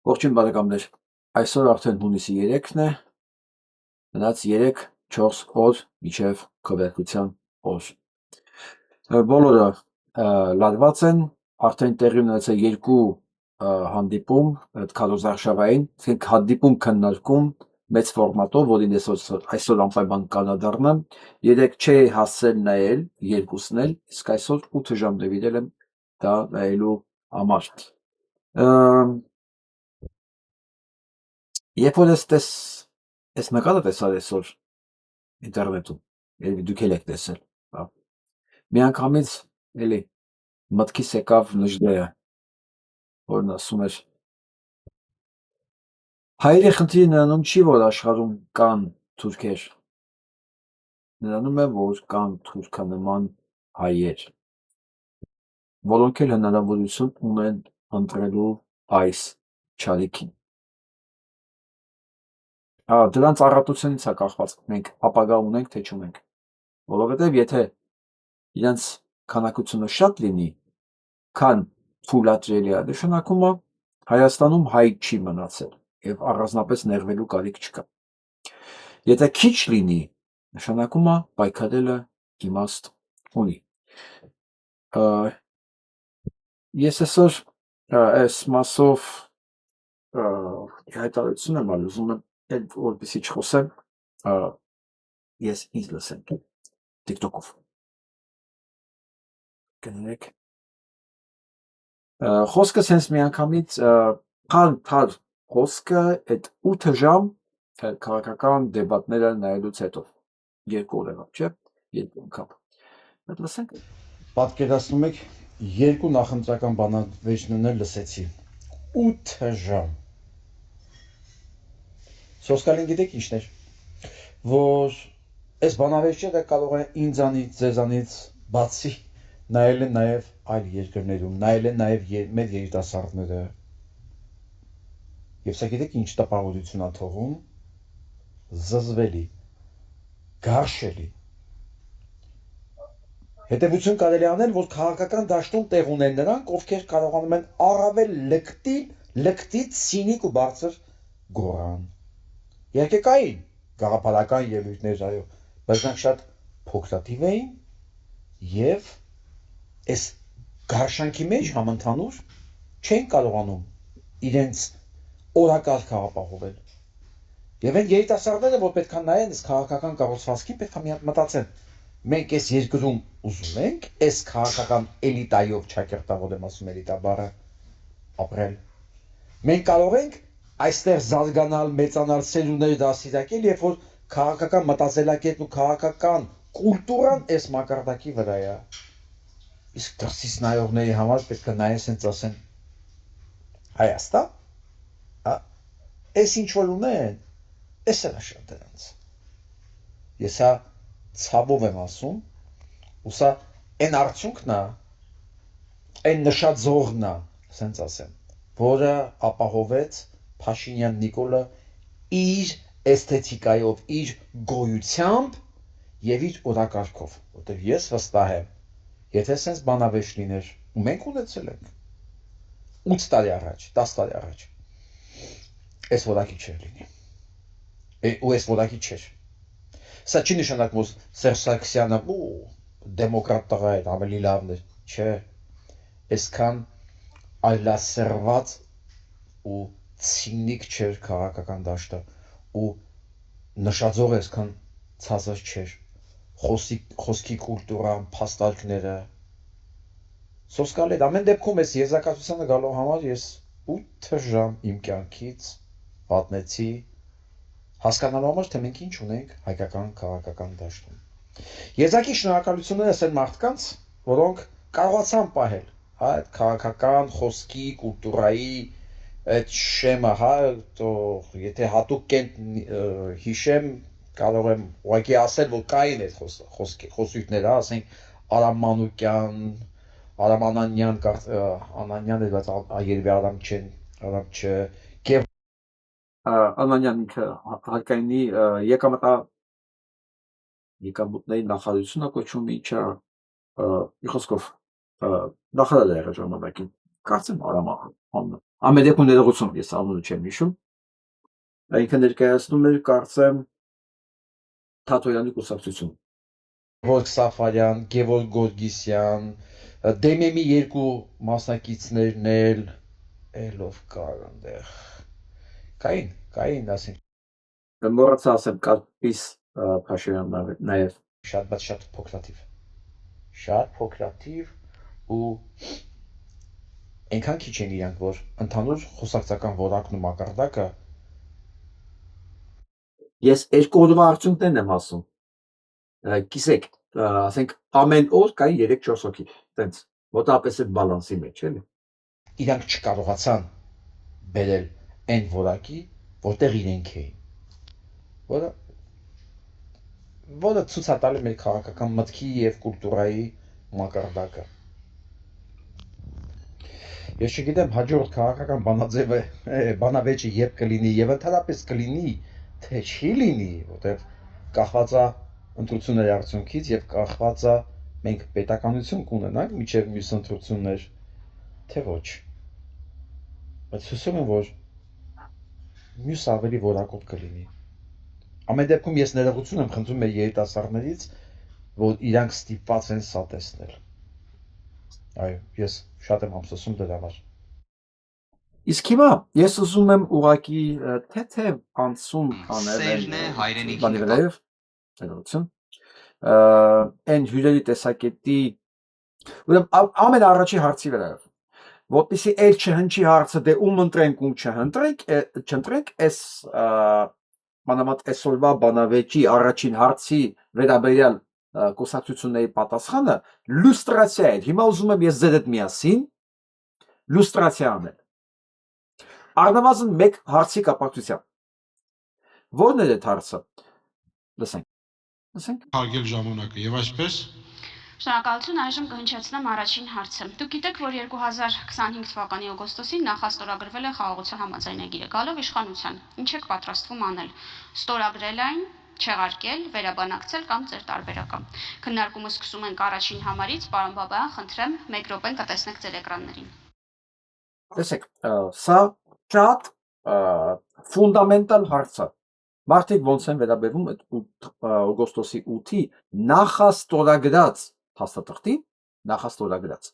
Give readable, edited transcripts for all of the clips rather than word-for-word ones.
Ողջույն բարեկամներ, այսօր արդեն հունիսի 3-ն է, մնաց 3-4 օր մինչև քվեարկության օր։ Բոլորը լարված են, արդեն տեղի ունեցել երկու հանդիպում, այդ քարոզարշավային, հանդիպում քննարկում մեծ ֆորմատով, որին այսօր անպայման կանադառնամ, 3 չի հասցել նայել, երկուսն էլ, իսկ այսօր 8 ժամ նվիրել եմ դա նայելու համար։ Երբ որ այս նկարը տեսար այսօր ինտերնետում, երևի դուք էլ եք տեսել, միանգամից էլի մտքիս եկավ Նժդեհը, որն ասում էր. հայերի խնդիրը նրանում չի, որ աշխարհում կան թուրքեր, նրանում է, որ կան թուրքանման հայեր, որոնք էլ հնարավորություն ունեն ընտրելու այս չարիքին։ Դրանց առատությունից է կախված, մենք ապագա ունենք, թե չունենք, որովհետև եթե իրենց քանակությունը շատ լինի, քան թույլատրելի է, նշանակում է Հայաստանում հայ չի մնացել եւ առանձնապես ներվելու կարիք չկա։ Եթե քիչ լինի, նշանակում է պայքարելը իմաստ ունի։ Ես այսօր այս մասով հայտարարություն եմ ուզում եմ որպեսզի չխոսեմ, ես ինձ լսեմ TikTok-ով։ Կներեք։ Խոսքը սենց միանգամից թար խոսքը այդ 8 ժամ քաղաքական դեբատները նայելուց հետո, 2 օր եղավ, չէ՞, 2 անգամ։ Այդ լսենք։ Պատկերացնում եք, 2 նախընտրական բանավեճներ լսեցի, 8 ժամ։ Սոսկալին գիտեք ինչն էր, որ այս բանավեճերը կարող է ինձանից, ձեզանից բացի նայել են նաև այլ երկրներում, նայել են նաև մեր երիտասարդները։ Եվ սա գիտեք ինչ տպավորություն է թողում, զզվելի, գարշելի։ Հետևություն կարելի անել, որ քաղաքական դաշտում տեղ ունեն նրանք, ովքեր կարողանում են առավել լկտից ցինիկ ու բարձր գոռան։ Իհարկե կային գաղափարական ելույթներ, այո, բայց նրանք շատ փոքրաթիվ էին եւ այս գարշանքի մեջ համընդհանուր չեն կարողանում իրենց օրակարգը ապահովել։ Եվ այն երիտասարդները, որ պետք է նայեն այս քաղաքական կառուցվածքին, պետք է մի հատ մտածեն։ Մենք այս երկրում ուզում ենք այս քաղաքական էլիտայով, ճակերտավոր եմ ասում էլիտա բառը, ապրել։ Մենք կարող ենք այստեղ զարգանալ, մեծանալ, սերունդներ դաստիարակել, երբ որ քաղաքական մտածելակետն ու քաղաքական կուլտուրան այս մակարդակի վրա է։ Իսկ դրսից նայողների համար պետք է նայեն սենց ասեն. Հայաստան, այս ինչ որ ունեն, այս էլ է շատ դրանց։ Ես հա ցավով եմ ասում, ու սա այն արդյունքն է, այն նշաձողն է, սենց ասեմ, որը ապահովեց Փաշինյան Նիկոլը իր էսթետիկայով, իր գոյությամբ եւ իր օրակարգով, որտեղ ես վստահ եմ, եթե սենց բանավեճ լիներ, ու մենք ունեցել ենք 8 տարի առաջ, 10 տարի առաջ, այս որակի չէր լինի։ Ու այս որակի չէր։ Սա չի նշանակում, որ Սերժ Սարգսյանը դեմոկրատ տղա էր, ավելի լավն էր, չէ։ Այսքան այլասերված ու ցինիկ չէր քաղաքական դաշտը ու նշաձող այսքան ցածր չէր, խոսքի կուլտուրան, փաստարկները, սոսկալի էր, ամեն դեպքում այս եզրակացությանը գալու համար ես 8 ժամ իմ կյանքից պատմեցի, հասկանալու համար, թե մենք ինչ ունենք հայկական քաղաքական դաշտում։ Եզակի շնորհակալությունները ասել մարդկանց, որոնք կարողացան պահել, այդ քաղաքական խոսքի, կուլտուրայի այդ շեմը, եթե հատուկ հիշեմ, կարող եմ ուղղակի ասել, որ կային այդ խոսույթները, ասենք Արամ Մանուկյան, Արամ Անանյան, Անանյան էր, բայց երևի Արամ չէ, Անանյան ինքը հարկայինի եկամուտների նախարարությունը կոչվում ինչա, մի խոսքով նախարար է եղել ժամանակին, կարծեմ Արամ ամենեքում ներողություն ես անունը չեմ հիշում, ինքը ներկայացնում էր կարծեմ Թաթոյանի կուսակցություն։ Գևորգ Սաֆարյան, Գևորգ Գորգիսյան, Դեմեմի երկու մասնակիցներն ելով կար այնտեղ։ Կային, ասենք Մոռացա ասեմ Կարպիս Փաշինյանն նաև շատ փոքրաթիվ ու այնքան քիչ են իրանք, որ ընդհանուր խոսակցական որակն ու մակարդակը ես երկու օրվա արդյունքներն եմ ասում։ Կիսեք, ասենք ամեն օր կային 3-4 հոգի, տենց մոտավորապես այդ բալանսի մեջ, էլի։ իրանք չկարողացան բերել այն որակի, որտեղ իրենք էին, որը ցույց է տալի մեր քաղաքական մտքի եւ կուլտուրայի մակարդակը։ Ես չգիտեմ հաջորդ քաղաքական բանավեճը երբ կլինի եւ ընդհանրապես կլինի, թե չի լինի, որտեղ կախված է ընտրությունների արդյունքից եւ կախված է մենք պետականություն կունենանք միջև մյուս ընտրություններ, թե ոչ։ Բայց հուսով եմ, որ մյուս ավելի որակով կլինի։ Ամեն դեպքում ես ներողություն եմ խնդրում մեր երիտասարդներից, որ իրանք ստիպված են սա տեսնել։ Այո, ես շատ եմ ափսոսում դրա համար։ Իսկ հիմա ես ուզում եմ ուղղակի թեթև անցում անել այն հյուրերի տեսակետի ամեն առաջի հարցի վրայով, որպեսզի էլ չհնչի հարցը դե ում ընտրենք, ում չընտրենք, այս մանավանդ այսօրվա բանավեճի առաջին հարցի վերաբերյալ կուսակցությունների պատասխանը լյուստրացիա է։ Հիմա ուզում եմ ես ձեր հետ միասին լյուստրացիա անել։ Առնվազն մեկ հարցի կապակցությամբ։ Ո՞րն է այդ հարցը։ Լսենք։ Հարգել ժամանակը եւ այսպես։ Շնորհակալություն, այժմ կհնչեցնեմ առաջին հարցը։ Դուք գիտեք, որ 2025 թվականի օգոստոսին նախաստորագրվել է խաղաղության համաձայնագիրը, գալով իշխանության։ Ինչ եք պատրաստվում անել։ Ստորագրել այն, չեղարկել, վերաբանակցել կամ ձեր տարբերակը։ Քննարկումը սկսում ենք առաջին համարից, պարոն Բաբայան, խնդրեմ, 1 րոպեն կտեսնեք ձեր էկրաններին։ Տեսեք, սա շատ ֆունդամենտալ հարց է։ Մարդիկ ոնց են վերաբերվում այդ օգոստոսի 8-ի նախաստորագրած փաստաթղթին, նախաստորագրած,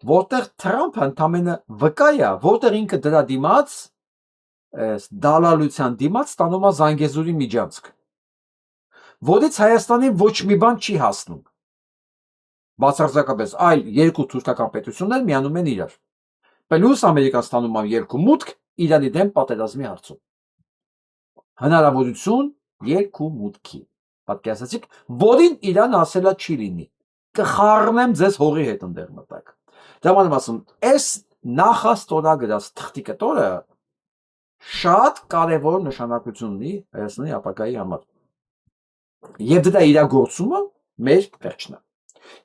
որտեղ Թրամփը ընդամենը վկա է, որտեղ ինքը դրա դիմաց դալալության դիմաց ստանում է Զանգեզուրի միջանցք, որից Հայաստանին ոչ մի բան չի հասնում։ Բացարձակապես այլ երկու թուրքական պետություններ միանում են իրար։ Պլյուս Ամերիկան ստանում է երկու մուտք Իրանի դեմ պատերազմի հարցում։ Հնարավորություն երկու մուտքի։ Պատկերացրեք, որին Իրանը ասելա չի լինի։ Կխառնեմ ձեզ հողի հետ ընդեր մտակ։ Դա մանավանդ ասում, այս նախաստորագրած թղթի կտորը շատ կարևոր նշանակություն ունի Հայաստանի ապագայի համար։ Եվ դրա իրագործումը մեր վերջն է։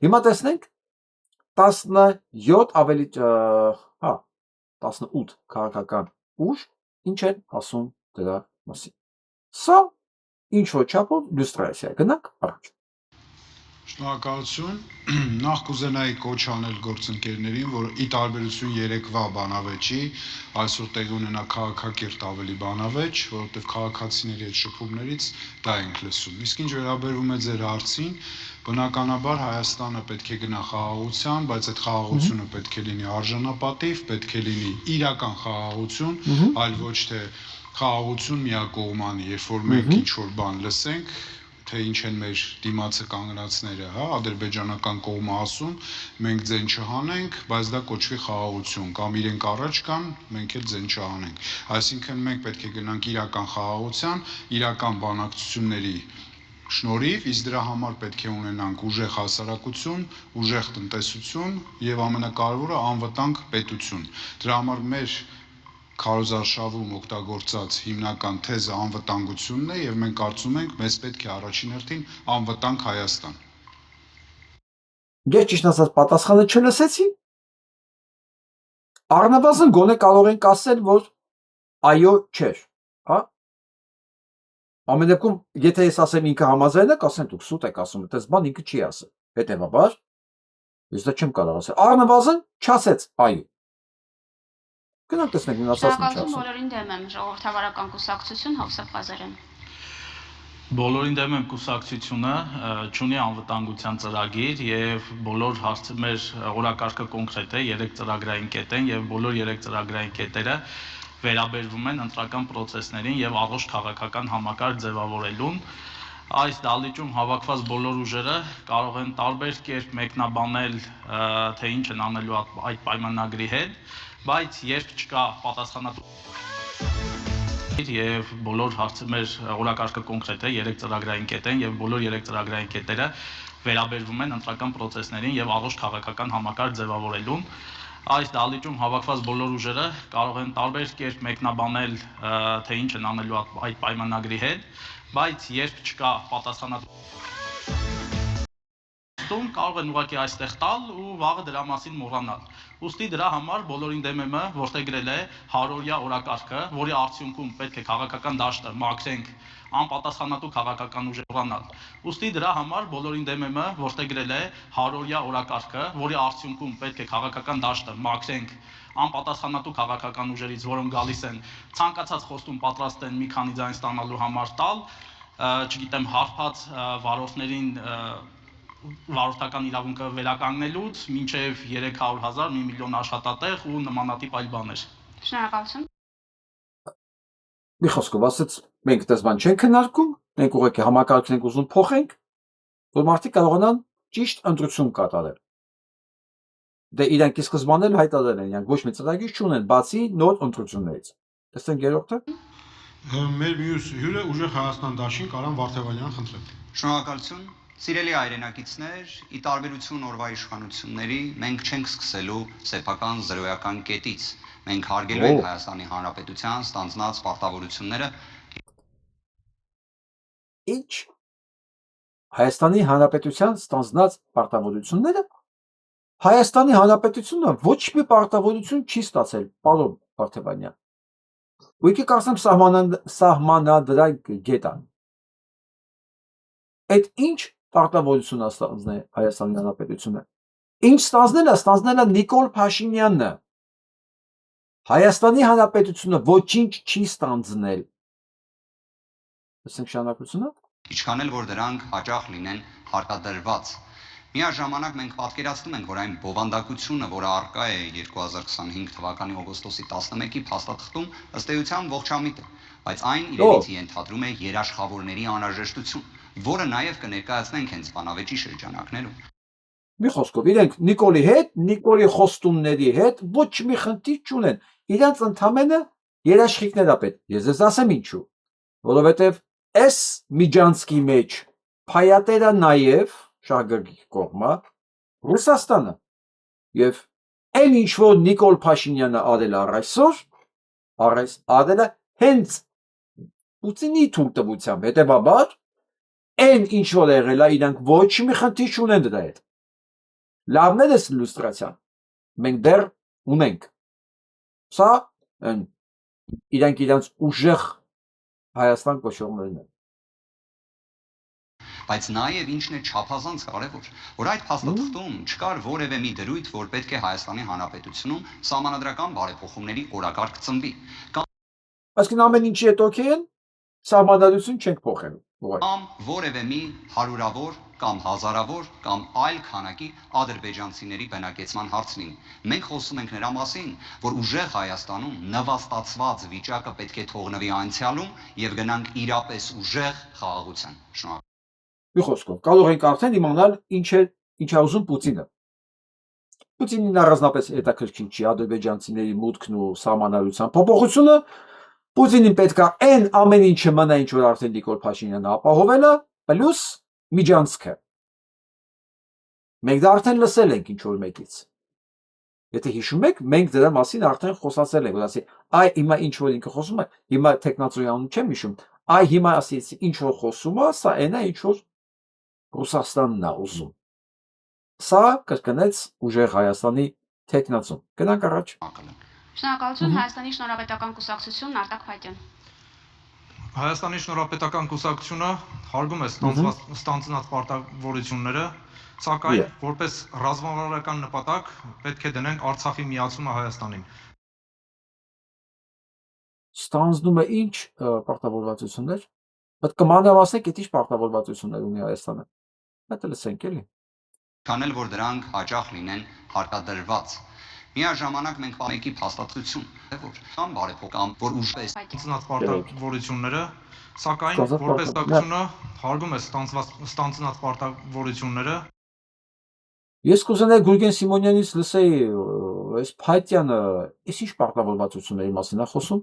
Հիմա տեսնենք 18 քաղաքական ուժ ինչ են ասում դրա մասին։ Սա ինչ որ չափով լյուստրացիա է, գնանք առաջ։ Շնորհակալություն։ Նախ կուզենայի կոչ անել գործընկերներին, որ ի տարբերություն երեկվա բանավեճի, այսօր տեղի ունենա քաղաքակիրթ ավելի բանավեճ, որովհետև քաղաքացիների այդ շփումներից դա ենք լսում։ Իսկ ինչ վերաբերում է ձեր հարցին, բնականաբար Հայաստանը պետք է գնա խաղաղության, բայց այդ խաղաղությունը պետք է լինի արժանապատիվ, պետք է լինի իրական խաղաղություն, այլ ոչ թե խաղաղություն միակողմանի, երբ որ մենք ինչ որ բան լսենք, թե ինչ են մեր դիմացը կանգնածները, հա, ադրբեջանական կողմը ասում, մենք ձեն չհանենք, բայց դա կոչվի խաղաղություն, կամ իրենք առաջ կան, մենք էլ ձեն չհանենք։ Այսինքն մենք պետք է գնանք իրական խաղաղության, իրական բանակցությունների շնորհիվ, իսկ դրա համար պետք է ունենանք ուժեղ հասարակություն, ուժեղ տնտեսություն եւ ամենակարևորը անվտանգ պետություն։ Դրա համար մեր քարոզարշավում օգտագործած հիմնական թեզը անվտանգությունն է եւ մենք կարծում ենք, մեզ պետք է առաջին հերթին անվտանգ Հայաստան։ Ես ճիշտ ասած պատասխանը չլսեցի։ Առնվազն գոնե կարող ենք ասել, որ այո, չէ, հա։ Ամեն դեպքում, եթե ես ասեմ ինքը համաձայն է, կասեն դուք սուտ եք ասում, այդպես բան ինքը չի ասել։ Հետևաբար, ես դա չեմ կարող ասել։ Առնվազն չասեց այո։ Գնանք տեսնենք մնացածն ինչ Շնորհակալություն, ասում։ բոլորին դեմ եմ, ժողովրդավարական կուսակցություն Հովսեփ Ղազարյան։ Բոլորին դեմ եմ կուսակցությունը չունի անվտանգության ծրագիր եւ բոլոր մեր օրակարգը կոնկրետ է 3 ծրագրային կետ են եւ բոլոր 3 ծրագրային կետերը վերաբերվում են ընտրական process-ներին եւ առողջ քաղաքական համակարգ ձևավորելուն։ Այս դահլիճում հավաքված բոլոր ուժերը կարող են տարբեր կերպ մեկնաբանել, թե ինչ են անելու այդ պայմանագրի հետ, բայց երբ չկա պատասխանատու եւ բոլոր մեր օրակարգը կոնկրետ է 3 ծրագրային կետ են եւ բոլոր 3 ծրագրային կետերը վերաբերվում են ընտրական process-ներին եւ առողջ քաղաքական համակարգ ձևավորելուն։ Այս դահլիճում հավաքված բոլոր ուժերը կարող են տարբեր կերպ մեկնաբանել, թե ինչ են անելու այդ պայմանագրի հետ, բայց երբ չկա պատասխանատու կարող են ուղղակի այստեղ տալ ու վաղը դրա մասին մոռանալ։ Ուստի դրա համար բոլորին դեմ եմ որտեղ գրել է 100-օրյա օրակարգը, որի արդյունքում պետք է քաղաքական դաշտը մաքրենք անպատասխանատու քաղաքական ուժեր մոռանալ։ Ուստի դրա համար բոլորին դեմ եմ որտեղ գրել է 100-օրյա օրակարգը, որի արդյունքում պետք է քաղաքական դաշտը մաքրենք անպատասխանատու քաղաքական ուժերից, որոնք գալիս են ցանկացած խոստում պատրաստ են մի քանի ձայն ստանալու համար տալ, չգիտեմ, հարբած վարորդներին վարորդական իրավունքը վերականգնելուց մինչև 300,000, 1 միլիոն աշխատատեղ ու նմանատիպ այլ բաներ։ Շնորհակալություն։ Մի խոսքով ասած, մենք դες բան չենք քննարկում, մենք ուղղակի համակարգն ենք ուզում փոխենք, որ մարդիկ կարողանան ճիշտ ընտրություն կատարել։ Դե իրանք ի սկզբանե էլ հայտարարել են, իրանք ոչ մի ծրագիր չունեն, բացի նոր ընտրություններից։ Տեսնենք երրորդը։ Մեր մյուս հյուրը ուժեղ Հայաստան դաշին Կարեն Վարդևանյան, խնդրեմ։ Շնորհակալություն։ Սիրելի հայրենակիցներ, ի տարբերություն օրվա իշխանությունների, մենք չենք սկսելու սեփական զրոյական կետից։ Մենք հարգելու ենք Հայաստանի Հանրապետության ստանձնած պարտավորությունները։ Ինչ Հայաստանի Հանրապետության ստանձնած պարտավորությունները Հայաստանի Հանրապետությունը ոչ մի պարտավորություն չի ստացել, պարոն Վարդևանյան։ Ուղղակի կարծեմ սահմանադրակ գետ է։ Այդ ինչ պարտավորություն է ստանձնել Հայաստանի Հանրապետությունը։ Ինչ ստանձնել է Նիկոլ Փաշինյանն։ Հայաստանի Հանրապետությունը ոչինչ չի ստանձնել։ Տեսնենք շարունակությունը։ Ինչքան էլ որ դրանք հաճախ լինեն հարկադրված։ Միաժամանակ մենք պատկերացնում ենք, որ այն բովանդակությունը, որը առկա է 2025 թվականի օգոստոսի 11-ի փաստաթղթում, ըստ էության ողջամիտ է, բայց այն իրենից ենթադրում է երաշխավորների անհրաժեշտություն, որը նաև կներկայացնենք հենց բանավեճի շրջանակներում։ Մի խոսքով, իրենք Նիկոլի հետ, Նիկոլի խոստումների հետ ոչ մի խնդիր չունեն։ Իրանց ընդամենը երաշխիքներ է պետք։ Ես ձեզ ասեմ ինչու։ Որովհետև այս միջանցքի մեջ փայատերը նաև շահագրգիռ կողմը Ռուսաստանը եւ այն ինչ որ Նիկոլ Փաշինյանը արել առայսօր, արել է հենց Պուտինի թույլտվությամբ, հետեւաբար այն ինչ որ եղել է, իրանք ոչ մի խնդիր չունեն դրա հետ։ Լավն է դες իլյուստրացիան։ Մենք դեռ ունենք։ Սա իրանք ուժեղ Հայաստան կոչողներն են։ Բայց նաև ինչն է չափազանց կարևոր, որ այդ փաստաթղթում չկար որևէ մի դրույթ, որ պետք է Հայաստանի Հանրապետությունում սահմանադրական բարեփոխումների օրակարգ ծնվի։ Այսինքն ամեն ինչի հետ օքեյ են, սահմանադրություն չենք փոխելու։ Կամ որևէ մի հարյուրավոր կամ հազարավոր կամ այլ քանակի ադրբեջանցիների բնակեցման հարց լինի։ Մենք խոսում ենք նրա մասին, որ ուժեղ Հայաստանում նվաստացված վիճակը պետք է թողնվի անցյալում եւ գնանք իրապես ուժեղ խաղաղության։ Շնորհակալ։ Մի խոսքով, կարող ենք արդեն իմանալ ինչ է ուզում Պուտինը։ Պուտինին առանձնապես հետաքրքիր չի ադրբեջանցիների մուտքն ու սահմանադրության փոփոխությունը։ Պուտինին պետք է այն ամեն ինչը մնա, ինչ որ արդեն Նիկոլ Փաշինյանը ապահովել է, պլյուս միջանցքը։ Մենք դա արդեն լսել ենք ինչ որ մեկից։ Եթե հիշում եք, մենք դրա մասին արդեն խոսացել ենք, որ ասի, այ հիմա ինչ որ ինքը խոսում է, հիմա տեխնացիոն չեմ հիշում, այ հիմա ասեցի ինչ որ խոսում է, սա այն է ինչ որ Ռուսաստանն է ուզում։ Սա կրկնեց ուժեղ Հայաստանի տեխնացիոն։ Գնանք առաջ։ Շնորհակալություն Հայաստանի Շնորհապետական կուսակցությունն Արտակ Փայտյան։ Հայաստանի Շնորհապետական կուսակցությունը հարգում է ստանձնած պարտավորությունները, սակայն որպես ռազմավարական նպատակ պետք է դնենք Արցախի միացումը Հայաստանին։ Ստանձնում է ինչ պարտավորվածություններ։ Բայց կմանրամասնեք, այդ ինչ պարտավորվածություններ ունի Հայաստանը։ Դա լսենք էլի։ Քան էլ որ դրանք հաճախ լինեն հարկադրված։ Միաժամանակ մենք մեկի փաստաթղթություն, որ կամ բարեփոխ որ ուժպես ստանձնած պարտավորությունները, սակայն որպես տակությունը հարգում է ստանձնած պարտավորությունները։ Ես կուզենայի Գուրգեն Սիմոնյանից լսեի այս Փայտյանը, այս ինչ պարտավորվածությունների մասին է խոսում։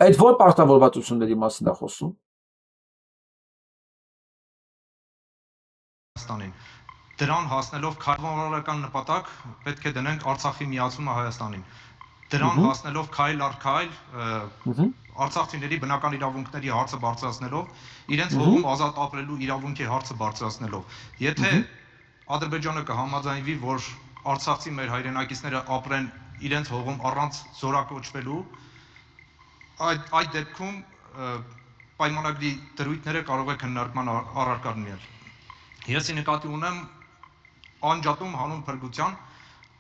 Այդ որ պարտավորվածությունների մասին է խոսում։ Հայաստանին։ Դրան հասնելով քայլվարական նպատակ պետք է դնենք Արցախի միացումը Հայաստանին։ Դրան հասնելով քայլ առ քայլ արցախցիների բնական իրավունքների հարցը բարձրացնելով, իրենց հողում ազատ ապրելու իրավունքի հարցը բարձրացնելով։ Եթե Ադրբեջանը կհամաձայնվի, որ արցախցի մեր հայրենակիցները ապրեն իրենց հողում առանց զորակոչվելու, այդ դեպքում պայմանագրի դրույթները կարող է քննարկման առարկա լինել։ Ես նկատի ունեմ անջատում հանուն փրկության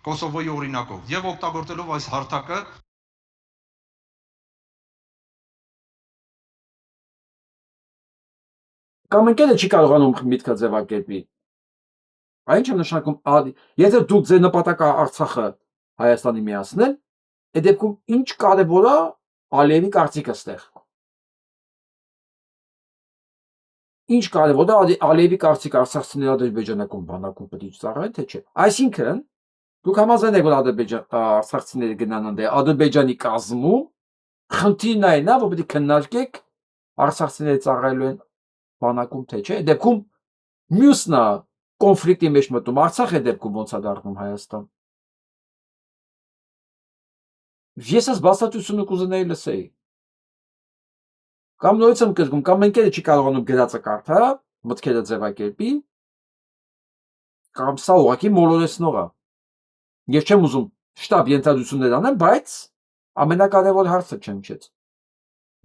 Կոսովոյի օրինակով եւ օգտագործելով այս հարթակը Կամ ընկերը չի կարողանում միտքը ձևակերպի։ Այն ինչ է նշանակում, եթե դուք ձեր նպատակը Արցախը Հայաստանի միացնել, այդ դեպքում ինչ կարևոր է Ալիևի կարծիքը ստեղ։ Ինչ կարևոր է Ալիևի կարծիքը Արցախցիների ադրբեջանական բանակում պետք է ծառայեն, թե չէ։ Այսինքն դուք համաձայն եք, որ արցախցիները գնան այնտեղ Ադրբեջանի կազմում, խնդիրն այն է, որ պետք է քննարկեք արցախցիները ծառայելու են բանակում, թե չէ։ Այդ դեպքում մյուսն է կոնֆլիկտի մեջ մտնում, Արցախի դեպքում ոնց է դառնում Հայաստան։ Ես այս բացատրությունը կուզենայի լսեի։ Կամ նորից եմ կրկնում, կամ ընկերը չի կարողանում գրածը կարդա, մտքերը ձևակերպի, կամ սա ուղղակի մոլորեցնող է։ Ես չեմ ուզում շտապ ենթադրություններ անեմ, բայց ամենակարևոր հարցը չնչեց։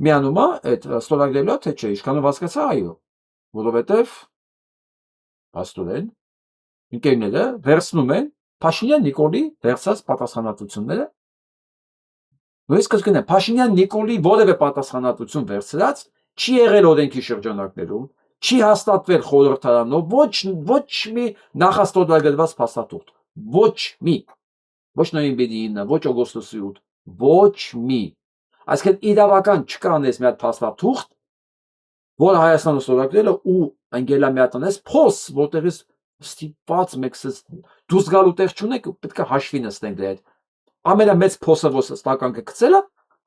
Միանում է այդ ստորագրելը, թե չէ, ինչքանով հասկացա, այո, որովհետև աստորեն ընկերները վերցնում են Փաշինյան Նիկոլի վերցած պատասխանատվությունները։ Նույնիսկ կրկին է, Փաշինյան Նիկոլի որևէ պատասխանատվություն վերցրած չի եղել օրենքի շրջանակներում, չի հաստատվել խորհրդարանով, ոչ մի նախաստորագրված փաստաթուղթ, ոչ մի, ոչ նոյեմբերի 9, ոչ օգոստոսի 8, ոչ մի։ Այսինքն իրավական չկա անես մի հատ փաստաթուղթ, որ Հայաստանը ստորագրել է ու ընկելա մի հատ անես փոս, որտեղից ստիպված մեկսս դուրս գալու տեղ չունեք, պետք է հաշվի նստենք դրա հետ։ Ամենամեծ փոսը, որ ստական կգցելը,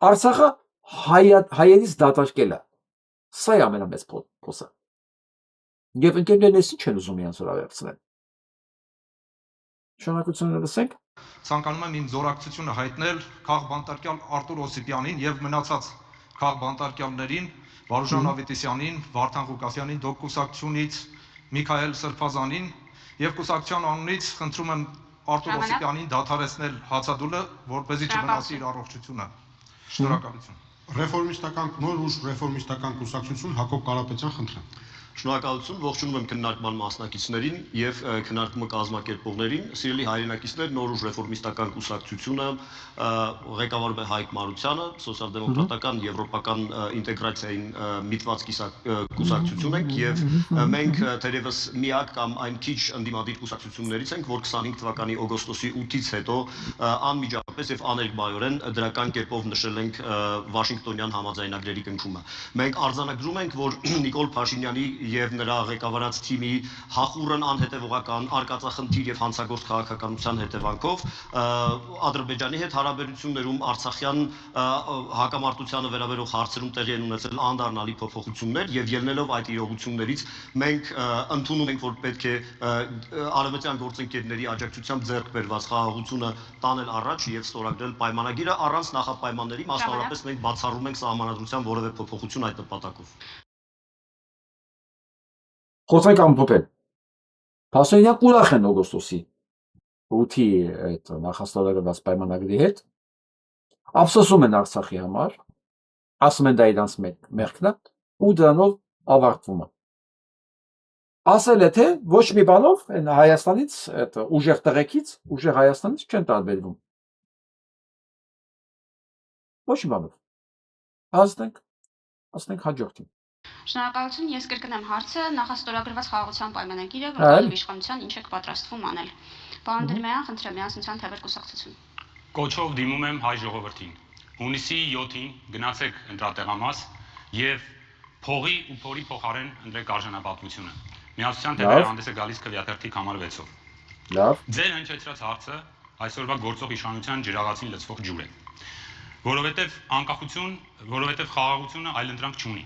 Արցախը հայերից դատարկելը։ Սա է ամենամեծ փոսը։ Եվ ընկերներն էս ինչ են ուզում իրենց վրա վերցնել։ Շնորհակալություն լսենք։ Ցանկանում եմ իմ զորակցությունը հայտնել քաղբանտարկյալ Արտուր Օսիպյանին եւ մնացած քաղբանտարկյալներին, Վարուժան Ավետիսյանին, Վարդան Ղուկասյանին, Դոկ կուսակցությունից Միքայել Սրբազանին եւ կուսակցության անունից խնդրում եմ Արտուր Օսիպյանին դադարեցնել հացադուլը, որպեսզի չվնասի իր առողջությունը։ Շնորհակալություն։ Ռեֆորմիստական նոր ուժ ռեֆորմիստական կուսակցություն Հակոբ Կարապետյան, խնդրեմ։ Շնորհակալություն, ողջունում եմ քննարկման մասնակիցներին եւ քննարկումը կազմակերպողներին։ Սիրելի հայրենակիցներ, նոր ուժ ռեֆորմիստական կուսակցությունը ղեկավարում է Հայկ Մարությանը, սոցիալ-դեմոկրատական եվրոպական ինտեգրացիային միտված կուսակցություն ենք եւ մենք թերևս միակ կամ այն քիչ ընդդիմադիր կուսակցություններից ենք, որ 25 թվականի օգոստոսի 8-ից հետո անմիջապես եւ աներկբայորեն դրական կերպով նշել ենք Վաշինգտոնյան համաձայնագրերի կնքումը։ Մենք արձանագրում ենք, որ Նիկոլ Փաշինյանի եւ նրա ղեկավարած թիմի հախուռն անհետևողական արկածախնդիր եւ հանցագործ քաղաքականության հետևանքով Ադրբեջանի հետ հարաբերություններում Արցախյան հակամարտությանը վերաբերող հարցերում տեղի են ունեցել անդառնալի փոփոխություններ եւ ելնելով այդ իրողություններից մենք ընդունում ենք, որ պետք է արևմտյան գործընկերների աջակցությամբ ձեռք բերված խաղաղությունը տանել առաջ եւ ստորագրել պայմանագիրը առանց նախապայմանների, մասնավորապես մենք բացառում ենք սահմանադրության որևէ փոփոխություն այդ նպատակով։ Խոսենք ամփոփել։ Փաշինյան ուրախ են օգոստոսի 8-ի այդ նախաստորագրված պայմանագրի հետ։ Ափսոսում են Արցախի համար, ասում են դա իրանց մեղքն է ու դրանով ավարտվում է։ Ասել է թե ոչ մի բանով այն Հայաստանից այդ ուժեղ տղեկից, ուժեղ Հայաստանից չեն տարբերվում։ Ոչ մի բանով։ Հասնենք հաջորդին։ Շնորհակալություն, ես կրկնեմ հարցը, նախաստորագրված խաղաղության պայմանագիրը, որ իշխանության ինչ եք պատրաստվում անել։ Պարոն Դրմեյան, խնդրեմ, միասնության թևեր կուսակցություն։ Կոչով դիմում եմ հայ ժողովրդին։ Հունիսի 7-ին գնացեք ընտրատեղամաս եւ փողի ու փորի փոխարեն ընտրեք արժանապատվությունը։ Միասնության թևերը հանդես է գալիս քվեաթերթի համար 6-ով։ Լավ։ Ձեր հնչեցրած հարցը այսօրվա գործող իշխանության ջրաղացին լցվող ջուր է։ Որովհետեւ խաղաղությունը այլընտրանք չունի։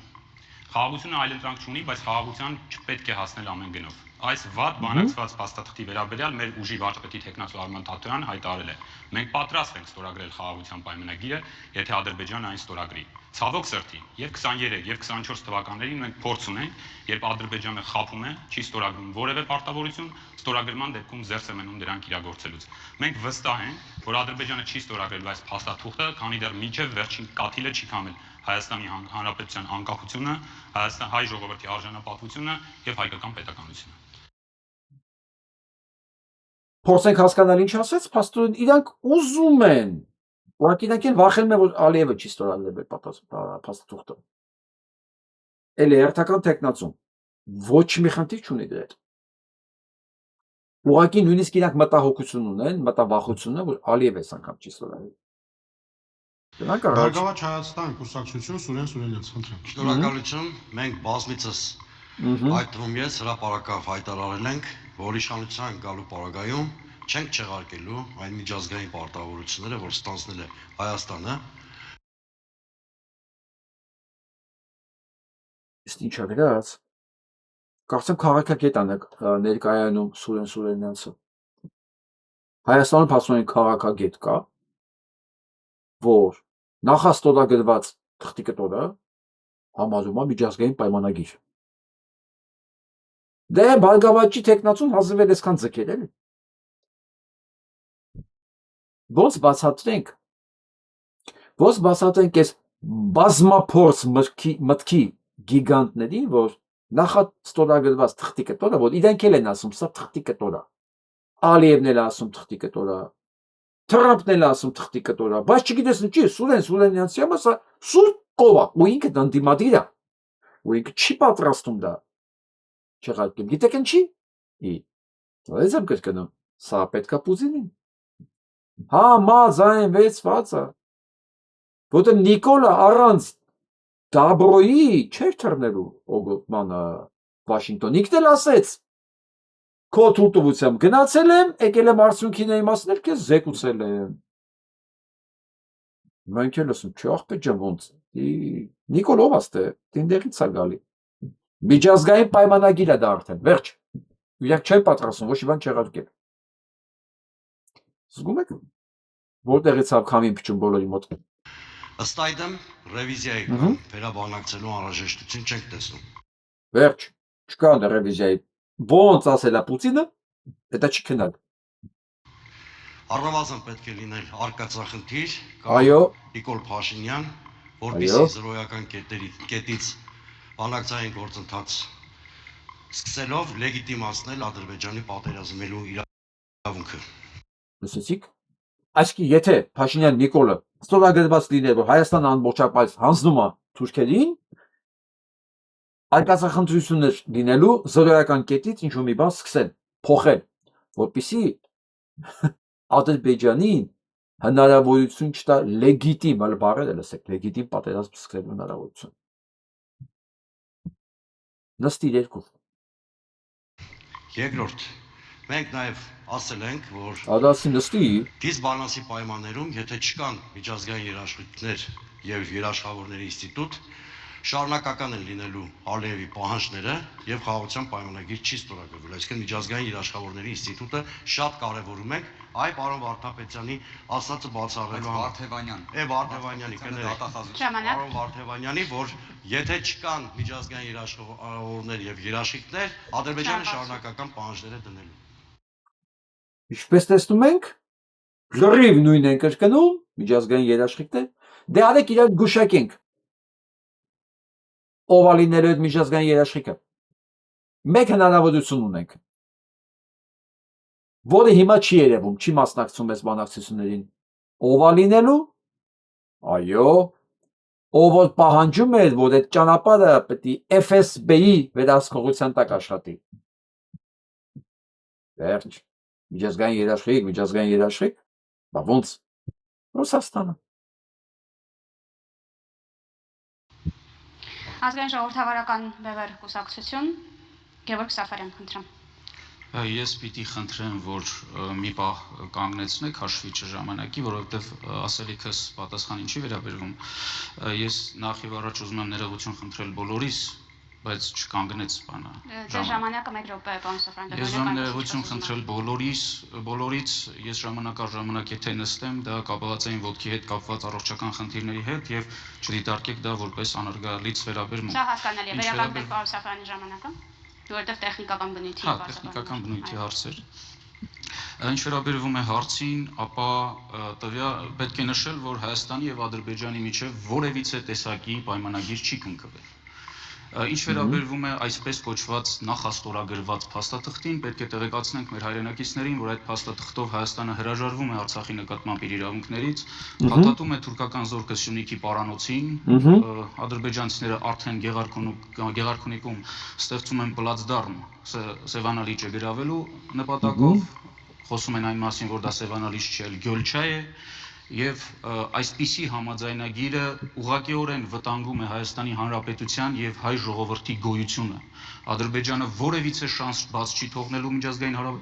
Խաղաղությունը այլընտրանք չունի, բայց խաղաղության չպետք է հասնել ամեն գնով։ Այս վատ բանակցված փաստաթղթի վերաբերյալ մեր ուժի վարչապետի տեխնացու Արման Թաթոյան հայտարարել է. մենք պատրաստ ենք ստորագրել խաղաղության պայմանագիրը, եթե Ադրբեջանը այն ստորագրի։ Ցավոք սրտի, եւ 23 եւ 24 թվականներին մենք փորձ ունենք, երբ Ադրբեջանը խաբում է, չի ստորագրում որևէ պարտավորություն, ստորագրման դեպքում զերծ է մնում դրանք իրագործելուց։ Մենք վստահ ենք, որ Ադրբեջանը չի ստորագրել այս փաստաթուղթը, քանի դեռ մինչև վերջին կաթիլը չի քամել Հայաստանի Հանրապետության անկախությունը, հայ ժողովրդի արժանապատվությունը եւ հայկական պետականությունը։ Փորձենք հասկանալ ինչ ասեց, փաստորեն իրանք ուզում են, ուղղակի իրանք են վախենում են, որ Ալիևը չի ստորագրել այդ փաստաթուղթը։ Էլի հերթական տեխնացում ոչ մի խնդիր չունի դրա հետ։ Ուղղակի նույնիսկ իրանք մտահոգություն ունեն, մտավախություն ունեն, որ Ալիևը այս անգամ չի ստորագրել։ Բարգավաճ Հայաստան կուսակցություն Սուրեն Սուրենյաց, խնդրեմ։ Շնորհակալություն, մենք բազմիցս այդ թվում ես հրապարակավ հայտարարել ենք, որ իշխանության գալու պարագայում չենք չեղարկելու այն միջազգային պարտավորությունները, որ ստանձնել է Հայաստանը։ Իսկ ինչա գրած։ Կարծեմ քաղաքագետ է ներկայանում Սուրեն Սուրենյանցը։ Հայաստանում փաստորեն քաղաքագետ կա, որ նախաստորագրված թղթի կտորը համարում է միջազգային պայմանագիր։ Դե Բարգավաճի տեխնացուն հազիվ էսքան ձգել էլի։ Ոնց բացատրենք այս բազմափորձ մտքի գիգանտներին, որ նախաստորագրված թղթի կտորը, որ իրենք էլ են ասում, սա թղթի կտոր է։ Ալիևն էլ ասում թղթի կտոր է։ Թրամփն էլ ասում թղթի կտոր է, բայց չգիտես ինչի, Սուրեն Սուրենյանցի համար սա սուրբ կով է, ու ինքը դանդիմադիր է, ու ինքը չի պատրաստում դա չեղարկել։ Գիտեք ինչի։ Ես եմ կրկնում, սա պետք է Պուտինին։ Համաձայնվեցված է, որտեղ Նիկոլը առանց Դաբրոյի չէր թռնելու օգոտմանը Վաշինգտոն, ինքն էլ ասեց, քո թույլտվությամբ գնացել եմ, եկել եմ արդյունքին իմացնել, քեզ զեկուցել եմ։ Մենք էլ ասում, չէ աղբեր ջան, ոնց։ Նիկոլով աստ է, դինդեղից է գալի։ Միջազգային պայմանագիր է դա արդեն, վերջ։ Իրանք չեն պատրաստում, ոչ մի բան չեղարկել։ Զգում եք, որտեղից է քամին փչում բոլորի մոտ։ Ըստ այդմ ռևիզիայի վերաբանակցելու անհրաժեշտություն չենք տեսնում։ Վերջ, չկա ռևիզիայի։ Ոնց ասել է Պուտինը, դա չի քննալ։ Առնվազն պետք է լինել արկածախնդիր կամ Նիկոլ Փաշինյան, որպեսզի զրոյական կետից բանակցային գործընթաց սկսելով լեգիտիմացնել Ադրբեջանի պատերազմելու իրավունքը։ Լսեցիք։ Այսինքն, եթե Փաշինյան Նիկոլը ստորագրված լիներ, որ Հայաստանը ամբողջապես հանձնում է թուրքերին, արկածախնդրություններ լինելու զրոյական կետից ինչ-որ մի բան սկսել, փոխել, որպեսզի Ադրբեջանին հնարավորություն չտա լեգիտիմ, այլ բառերը լսեք, լեգիտիմ պատերազմ սկսելու հնարավորություն։ Նստիր երկու։ Երկրորդ, մենք նաև ասել ենք, որ Գիզբալանսի պայմաններում, եթե չկան միջազգային երաշխիքներ եւ երաշխավորների ինստիտուտ, շարունակական են լինելու Ալիևի պահանջները եւ խաղաղության պայմանագիր չի ստորագրվել։ Այսինքն միջազգային երաշխավորների ինստիտուտը շատ կարեւորում ենք, այ պարոն Վարդապետյանի ասածը բացառելու համար։ Վարդևանյանի կներեք։ Պարոն Վարդևանյանի, որ եթե չկան միջազգային երաշխավորներ եւ երաշխիքներ, Ադրբեջանը շարունակական պահանջներ է դնելու։ Ինչպես տեսնում ենք, լրիվ նույնն են կրկնում, միջազգային երաշխիքներ, դե արեք իրար գուշակենք։ Ով է լինելու այդ միջազգային երաշխիքը։ Մեկ հնարավորություն ունենք, որը հիմա չի երևում, չի մասնակցում այս բանակցություններին։ Ով է լինելու, Այո, ով որ պահանջում էր, որ այդ ճանապարհը պետք է FSB-ի վերահսկողության տակ աշխատի։ Վերջ, միջազգային երաշխիք, բա ոնց, Ռուսաստանը։ Ազգային ժողովրդավարական բևեռ կուսակցություն, Գևորգ Սաֆարյան, խնդրեմ։ Ես պիտի խնդրեմ, որ մի պահ կանգնեցնեք հաշվիչը ժամանակի, որովհետև ասելիքս պատասխան ինչի վերաբերվում։ Ես նախ եւ առաջ ուզում եմ ներողություն խնդրել բոլորիս, բայց չկանգնեց բանը։ Ձեր ժամանակը 1 րոպե, պարոն Սաֆարյան։ Ես ուզում եմ ներողություն խնդրել բոլորից, ես ժամանակ առ ժամանակ եթե նստեմ, դա կապված է իմ ոտքի հետ կապված առողջական խնդիրների հետ եւ չդիտարկեք դա որպես անարգալից վերաբերմունք։ Սա հասկանալի է, վերականգնեք պարոն Սաֆարյանի ժամանակը, որովհետև տեխնիկական բնույթի հարցեր։ Հա, տեխնիկական բնույթի հարցեր։ Ինչ վերաբերվում է հարցին, ապա պետք է նշել, որ Հայաստանի եւ Ադրբեջանի միջև որևիցե տեսակի պայմանագիր չի կնքվել։ Ինչ վերաբերվում է այսպես կոչված նախաստորագրված փաստաթղթին, պետք է տեղեկացնենք մեր հայրենակիցներին, որ այդ փաստաթղթով Հայաստանը հրաժարվում է Արցախի նկատմամբ իր իրավունքներից, հաստատում է թուրքական զորքը Սյունիքի պարանոցին, ադրբեջանցիները արդեն Գեղարքունիքում ստեղծում են պլացդարմ Սևանա լիճը գրավելու նպատակով, խոսում են այն մասին, որ դա Սևանա լիճ չէ, այլ Գյոլչա է, եւ այսպիսի համաձայնագիրը ուղղակիորեն վտանգում է Հայաստանի Հանրապետության եւ հայ ժողովրդի գոյությունը։ Ադրբեջանը որևիցե շանս բաց չի թողնելու միջազգային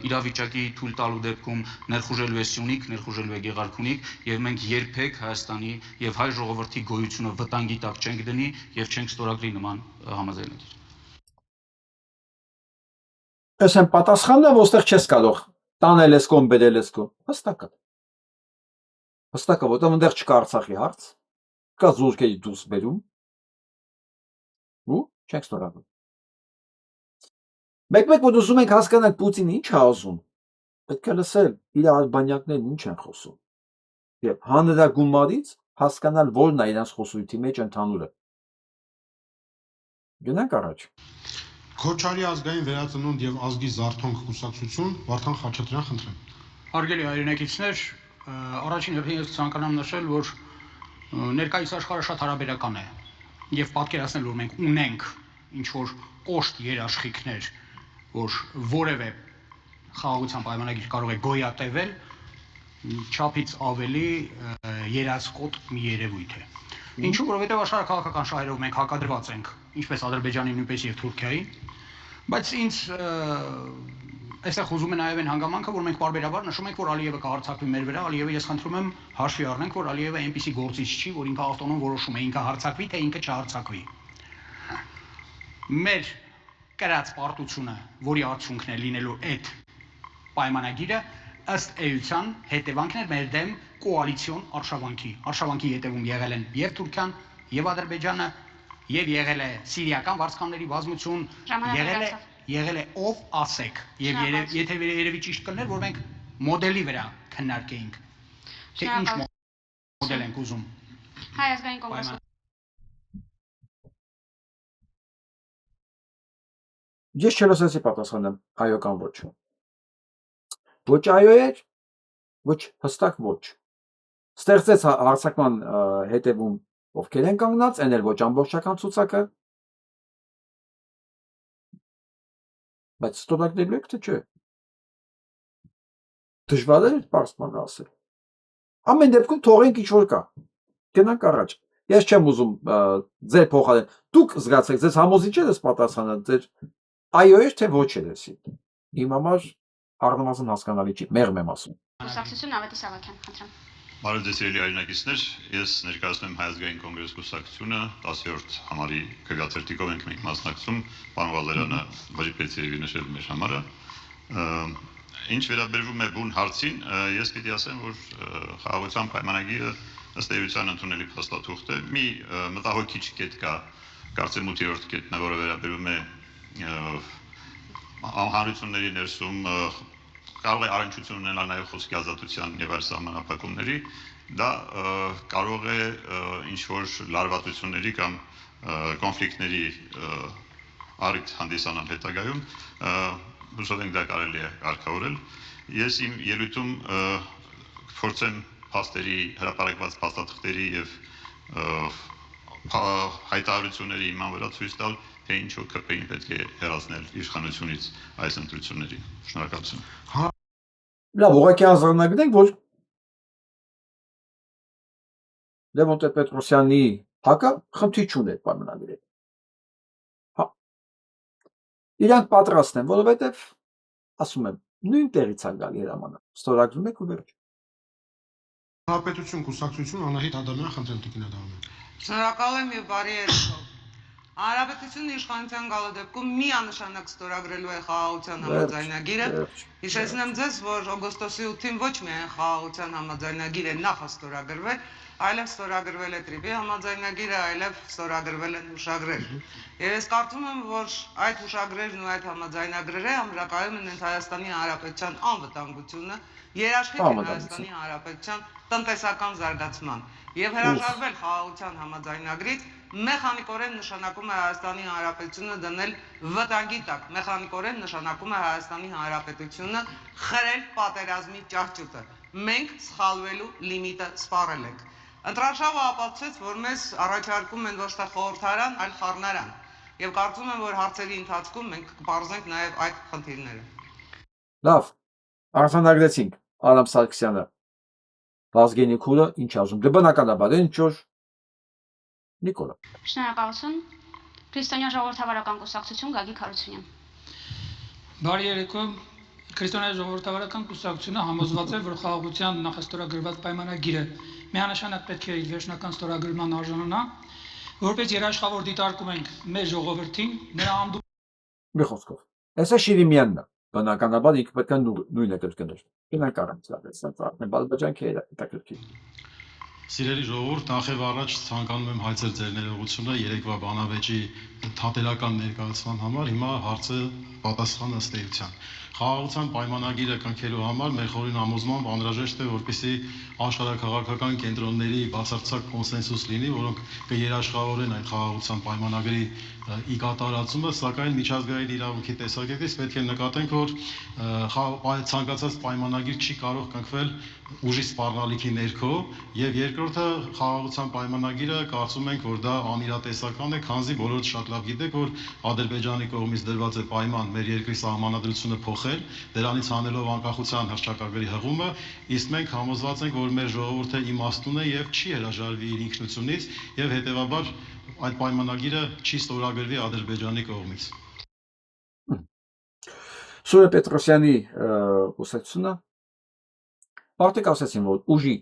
իրավիճակի թույլ տալու դեպքում, ներխուժելու է Սյունիք, ներխուժելու է Գեղարքունիք, եւ մենք երբեք Հայաստանի եւ հայ ժողովրդի գոյությունը վտանգի տակ չենք դնի եւ չենք ստորագրի նման համաձայնագիր։ Այս են պատասխանն է, ոստեղ չես կարող տանել ես կողմ, բերել ես կողմ, հստակ է։ Հստակ է, որտեղ այնտեղ չկա Արցախի հարց, կա զորքերի դուրս բերում, ու չենք ստորագրում։ Մեկ-մեկ որ ուզում ենք հասկանալ Պուտինը ինչ է ասում, պետք է լսել իր արբանյակներն ինչ են խոսում, եւ հանրագումարից հասկանալ որն է իրենց խոսույթի մեջ ընդհանուրը։ Գնանք առաջ։ Քոչարի ազգային վերածնունդ եւ ազգի զարթոնք կուսակցություն, Վարդան Խաչատրյան, խնդրեմ։ Հարգելի հայրենակիցներ, առաջին հերթին ես ցանկանամ նշել, որ ներկայիս աշխարհը շատ հարաբերական է եւ պատկերացնել, որ մենք ունենք ինչ որ կոշտ երաշխիքներ, որ որևէ խաղաղության պայմանագիր կարող է գոյատևել, չափից ավելի երազկոտ մի երևույթ է։ Ինչու, որովհետեւ աշխարհակաղակական շահերով մենք հակադրված ենք, ինչպես Ադրբեջանի, նույնպես եւ Թուրքիայի, բայց ինձ այստեղ ուզում է նաև այն հանգամանքը, որ մենք բարբերաբար նշում ենք, որ Ալիևը կհարձակվի մեր վրա, Ալիևը ես խնդրում եմ հաշվի առնենք, որ Ալիևը այնպիսի գործիչ չի, որ ինքը ավտոնոմ որոշում է, ինքը հարձակվի, թե ինքը չհարձակվի։ Մեր կրած պարտությունը, որի արդյունքն է լինելու այդ պայմանագիրը, ըստ էության հետևանքն է մեր դեմ կոալիցիոն արշավանքի հետևում եղել են եւ Թուրքիան, եւ Ադրբեջանը, եւ եղել է սիրիական վարձկանների բազմություն, եղել է ով ասեք, եւ եթե երևի ճիշտ կլներ, որ մենք մոդելի վրա քննարկեինք, թե ինչ մոդել ենք ուզում։ Հայ ազգային կոնգրեսը։ Ես չլսեցի պատասխանեմ այո կամ ոչ։ Ոչ այո էր, ոչ հստակ ոչ։ Ստեղծեց հարցակման հետևում ովքեր են կանգնած, այն էլ ոչ ամբողջական ցուցակը։ Բայց ստորագրելու եք թե չէ։ Դժվար է պարզ բան ասել։ Ամեն դեպքում թողենք ինչ որ կա։ Գնանք առաջ։ Ես չեմ ուզում ձեր փոխարեն։ Դուք զգացեք, ձեզ համոզիչ է դες պատասխանը, ձեր այո էր թե ոչ էր էսի։ Իմ համար առնվազն հասկանալի չի, մեղմ եմ ասում։ Կուսակցություն Ավետիս Ավագյան, խնդրեմ։ Բարև ձեզ սիրելի հայրենակիցներ, ես ներկայացնում եմ Հայ ազգային կոնգրես կուսակցությունը 10-րդ համարի քվեաթերթիկով ենք մենք մասնակցում, պարոն Վալերյանը վճիռեց եւ նշել մեր համարը։ Ինչ վերաբերվում է բուն հարցին, ես պիտի ասեմ, որ խաղաղության պայմանագիրը ըստ էության ընդունելի փաստաթուղթ է։ Մի մտահոգիչ կետ կա, կարծեմ 8-րդ կետն է, որը վերաբերում է հանրությունների ներսում կարող է առնչություն ունենալ նաև խոսքի ազատության եւ այլ սահմանափակումների, դա կարող է ինչ-որ լարվածությունների կամ կոնֆլիկտների առիթ հանդիսանալ հետագայում, հուսով ենք դա կարելի է կարգավորել։ Ես իմ ելույթում փորձեմ փաստերի, հրապարակված փաստաթղթերի եւ հայտարարությունների իման վրա ցույց տալ, թե ինչու ԿՊ-ին պետք է հեռացնել իշխանությունից այս ընտրությունների։ Շնորհակալություն։ Լավ, ուղղակի արձանագրենք, որ Լևոն Տեր-Պետրոսյանի հակը խնդիր չուներ պայմանագրել։ Հա։ Իրանք պատրաստ են, որովհետև ասում եմ, նույն տեղից է գալի հրամանը։ Ստորագրում եք ու վերջ։ Հանրապետություն կուսակցություն Անահիտ Ադամյան, խնդրեմ տիկին Ադամյան։ Շնորհակալ եմ եւ բարի երեկո։ Հանրապետությունը իշխանության գալու դեպքում միանշանակ ստորագրելու է խաղաղության համաձայնագիրը։ Հիշեցնեմ ձեզ, որ օգոստոսի 8-ին ոչ միայն խաղաղության համաձայնագիրը նախաստորագրվել, այլև ստորագրվել է Տրիբի համաձայնագիրը, այլև ստորագրվել են հուշագրեր։ Եվ ես կարծում եմ, որ այդ հուշագրերն ու այդ համաձայնագրերը ամրակայում են Հայաստանի Հանրապետության անվտանգությունը, երաշխիք են Հայաստանի Հանրապետության տնտեսական զարգացման։ Եվ հրաժարվել խաղաղության համաձայնագրից մեխանիկորեն նշանակում է Հայաստանի Հանրապետությունը դնել վտանգի տակ, մեխանիկորեն նշանակում է Հայաստանի Հանրապետությունը խրել պատերազմի ճահճուտը։ Մենք սխալվելու լիմիտը սպառել ենք։ Ընտրարշավը ապացուցեց, որ մեզ առաջարկում են ոչ թե խորհրդարան, այլ խառնարան։ Եվ կարծում եմ, որ հարցերի ընթացքում մենք կպարզենք նաև այդ խնդիրները։ Լավ, արձանագրեցինք Արամ Սարգսյանը Վազգենի քուրը ինչ ասում։ Դե բնականաբար ինչ որ Նիկոլա։ Շնորհակալություն։ Քրիստոնյա ժողովրդավարական կուսակցություն Գագիկ Հարությունյան։ Բարի երեկո։ Քրիստոնյա ժողովրդավարական կուսակցությունը համոզված է, որ խաղաղության նախաստորագրված պայմանագիրը միանշանակ պետք է իր վերջնական ստորագրման արժանանա, որպես երաշխավոր դիտարկում ենք մեր ժողովրդին, նրա անդու։ Մի խոսքով։ Այսա Շիրիմյանն է, բնականաբար ինքը պետք է նույնը կրկնել։ Գնանք առանց լավեցած, բալբաջանքի հետաքրքիր։ Սիրելի ժողովուրդ, նախև առաջ ցանկանում եմ հայցել ձեր ներողությունը երեկվա բանավեճի թատերական ներկայացման համար, հիմա հարցը պատասխան ըստ էության։ Խաղաղության պայմանագիրը կնքելու համար մեր խորին համոզմամբ անհրաժեշտ է, որպեսզի աշխարհաքաղաքական կենտրոնների բացարձակ կոնսենսուս լինի, որոնք կերաշխավորեն այդ խաղաղության պայմանագրի ի կատարածումը, սակայն միջազգային իրավունքի տեսակետից պետք է նկատենք, որ ցանկացած պայմանագիր չի կարող կնքվել ուժի սպառնալիքի ներքո, եւ երկրորդը խաղաղության պայմանագիրը կարծում ենք, որ դա անիրատեսական է, քանզի բոլորդ շատ լավ գիտեք, որ Ադրբեջանի կողմից դրված է պայման մեր երկրի սահմանադրությունը փոխել, դրանից հանելով անկախության հռչակագրի հղումը, իսկ մենք համոզված ենք, որ մեր ժողովուրդը իմաստուն է եւ չի հրաժարվի իր ինքնությունից եւ հետեւաբար այդ պայմանագիրը չի ստորագրվի Ադրբեջանի կողմից։ Սուրե Պետրոսյանի կուսակցությունը Արդյոք ասեցին, որ ուժի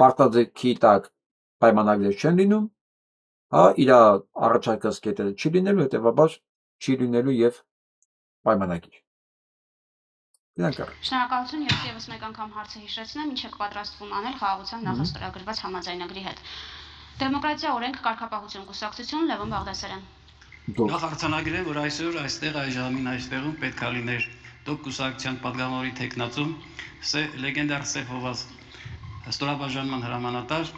պարտադրանքի տակ պայմանագրեր չեն լինում, հա, իր առաջարկած կետերը չի լինելու, հետևաբար չի լինելու եւ պայմանագիր։ Շնորհակալություն, ես եւս մեկ անգամ հարցը հիշեցնեմ, ինչ եք պատրաստվում անել խաղաղության նախաստորագրված համաձայնագրի հետ։ Դեմոկրատիա օրենք կարգապահություն կուսակցություն Լևոն Բաղդասարյան։ Նախ արձանագրեմ, որ այսօր այստեղ այս ժամին այստեղում պետք է լիներ Դոկ կուսակցության պատգամավորի տեխնացում լեգենդար Սեֆովազ ստորաբաժանման հրամանատար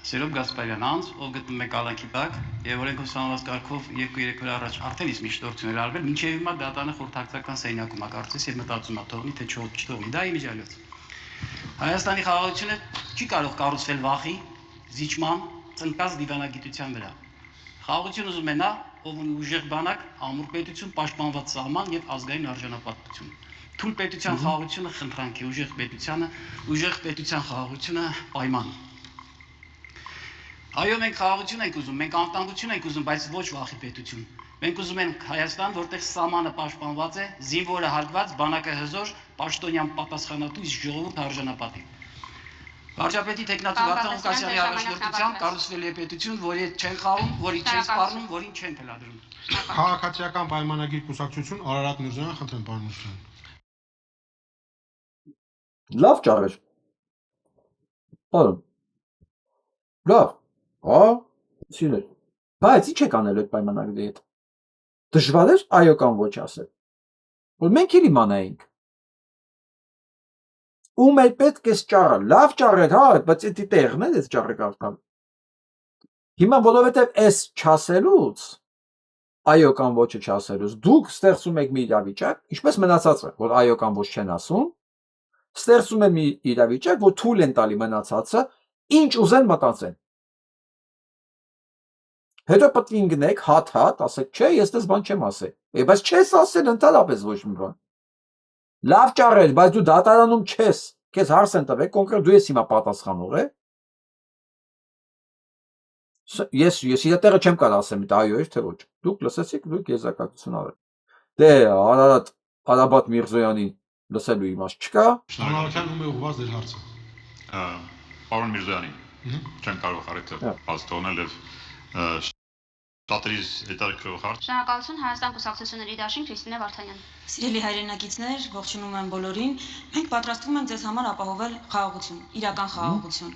Սերոբ Գասպարյան անձ, ով գտնում է կալանքի տակ եւ օրենքով սահմանված կարգով 2-3 օր առաջ արդեն իսկ միջնորդություններ արվել, մինչեւ հիմա դատանը խորհրդակցական սենյակում է կարծես եւ մտածում է թողնի թե չթողնի, դա իմիջիալոց։ Հայաստանի խաղաղությունը չի կարող կառուցվել վախի, զիջման, ծնկած դիվանագիտության վրա։ Խաղաղություն ուզում է նա, ով ունի ուժեղ բանակ, ամուր պետություն, պաշտպանված սահման եւ ազգային արժանապատվություն։ Թույլ պետության խաղաղությունը խնդրանք է, ուժեղ պետության խաղաղությունը պայման։ Այո, մենք խաղաղություն ենք ուզում, մենք անվտանգություն ենք ուզում, բայց ոչ վախի պետություն։ Մենք ուզում ենք Հայաստան, որտեղ սահմանը պաշտպանված է, զինվորը հարգված, բանակը հզոր, պաշտոնյան պատասխանատու, իսկ ժողովուրդը արժանապատիվ։ Վարչապետի տեխնացու Վարդան Ղուկասյանի առաջնորդությամբ կառուցվել է պետություն, որի հետ չեն խաղում, որի չեն սպառնում, որին չեն թելադրում։ Քաղաքացիական պայմանագիր կուսակցություն Արարատ Միրզոյան, խնդրեմ պարոն Միրզոյան։ Լավ ճարեր։ Պարոն։ Լավ։ Հա, սիրել։ Բայց ի՞նչ եք անել այդ պայմանագրի հետ։ Դժվար է այո կամ ոչ ասել։ Որ մենք էլ իմանայինք։ Ում էլ պետք է ճառը, լավ ճառեր, հա, բայց դա տեղն է այս ճառը կարդալ։ Հիմա որովհետև այս չասելուց, այո կամ ոչը չասելուց, դուք ստեղծում եք մի իրավիճակ, ինչպես մնացածը, որ այո կամ ոչ չեն ասում, ստեղծում են մի իրավիճակ, որ թույլ են տալի մնացածը ինչ ուզեն մտածեն։ Հետո պետք է ինգնեք հատ, ասեք, չէ, ես դες բան չեմ ասել։ Բայց չես ասել ընդհանրապես ոչ մի բան։ Լավ ճարել, բայց դու դատարանում չես։ Քեզ հարց են տվել, կոնկրետ դու ես հիմա պատասխանող է։ Ես իրատեղը չեմ կարող ասեմ, այո էր թե ոչ։ Դուք լսեցիք, դուք եզրակացություն արեք։ Դե Արաբատ Միրզոյանի լսելու իմաստ չկա։ Շնորհակալ ում է ուղղված դեր հարցը։ Պարոն Միրզոյանին չեմ կարող առիթը բաց թողնել եւ շատերիս հետաքրքրող հարց։ Շնորհակալություն Հայաստան կուսակցությունների դաշին Քրիստինե Վարդանյան։ Սիրելի հայրենակիցներ, ողջունում եմ բոլորին։ Մենք պատրաստվում ենք ձեզ համար ապահովել խաղաղություն, իրական խաղաղություն։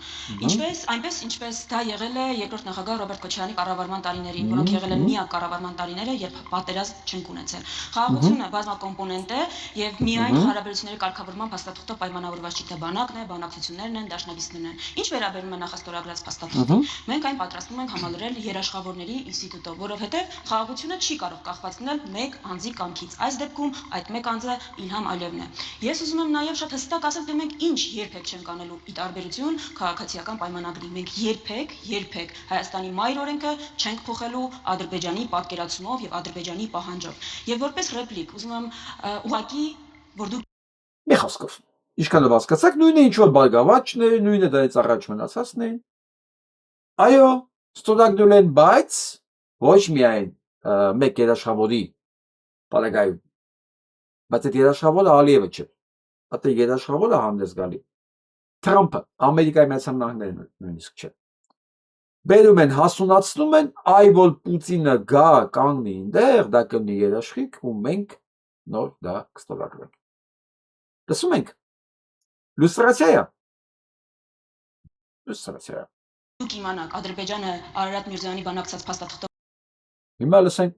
Ինչպես դա եղել է երկրորդ նախագահ Ռոբերտ Քոչարյանի կառավարման տարիներին, որոնք եղել են միակ կառավարման տարիները, երբ պատերազմ չենք ունեցել։ Խաղաղությունը բազմակոմպոնենտ է եւ միայն հարաբերությունների կարգավորման փաստաթղթով պայմանավորված չի, թե բանակն է, բանակցություններն են, դաշնակիցներն են։ Ինչ վերաբերում է նախաստորագրած փաստաթղթին, մենք այն պատրաստվում ենք համալրել երաշխավորների ինստիտուտով, որովհետեւ խաղաղությունը չի կարող կախված լինել մեկ անձի կամքից։ Այս դեպքում այդ մեկ անձը Իլհամ Ալիևն է։ Ես ուզում եմ նաև շատ հստակ ասել, թե մենք ինչ երբեք չենք անելու ի տարբերություն քաղաքացիական պայմանագրի։ Մենք երբեք Հայաստանի մայր օրենքը չենք փոխելու Ադրբեջանի պատկերացումով եւ Ադրբեջանի պահանջով։ Եվ որպես ռեպլիկ ուզում եմ ուղղակի որ դուք մի խոսքով ինչքանով հասկացաք, նույնը ինչ որ բարգավաճն է, նույնը դրանից առաջ մնացածն է։ Այո, ստորագրել են, բայց ոչ միայն մեկ երաշխավորի պարագայում, բայց այդ երաշխավորը Ալիևը չէ, այդ երաշխավորը հանդես գալի Թրամփը, Ամերիկայի Միացյալ Նահանգները նույնիսկ չէ։ Բերում են, հասունացնում են, այ որ Պուտինը գա կանգնի այնտեղ, դա կլինի երաշխիք ու մենք նոր դա կստորագրենք։ Լսում ենք։ Լուստրացիա։ դուք իմանաք Ադրբեջանը Արարատ Միրզոյանի բանակցած փաստաթղթով Հիմա լսենք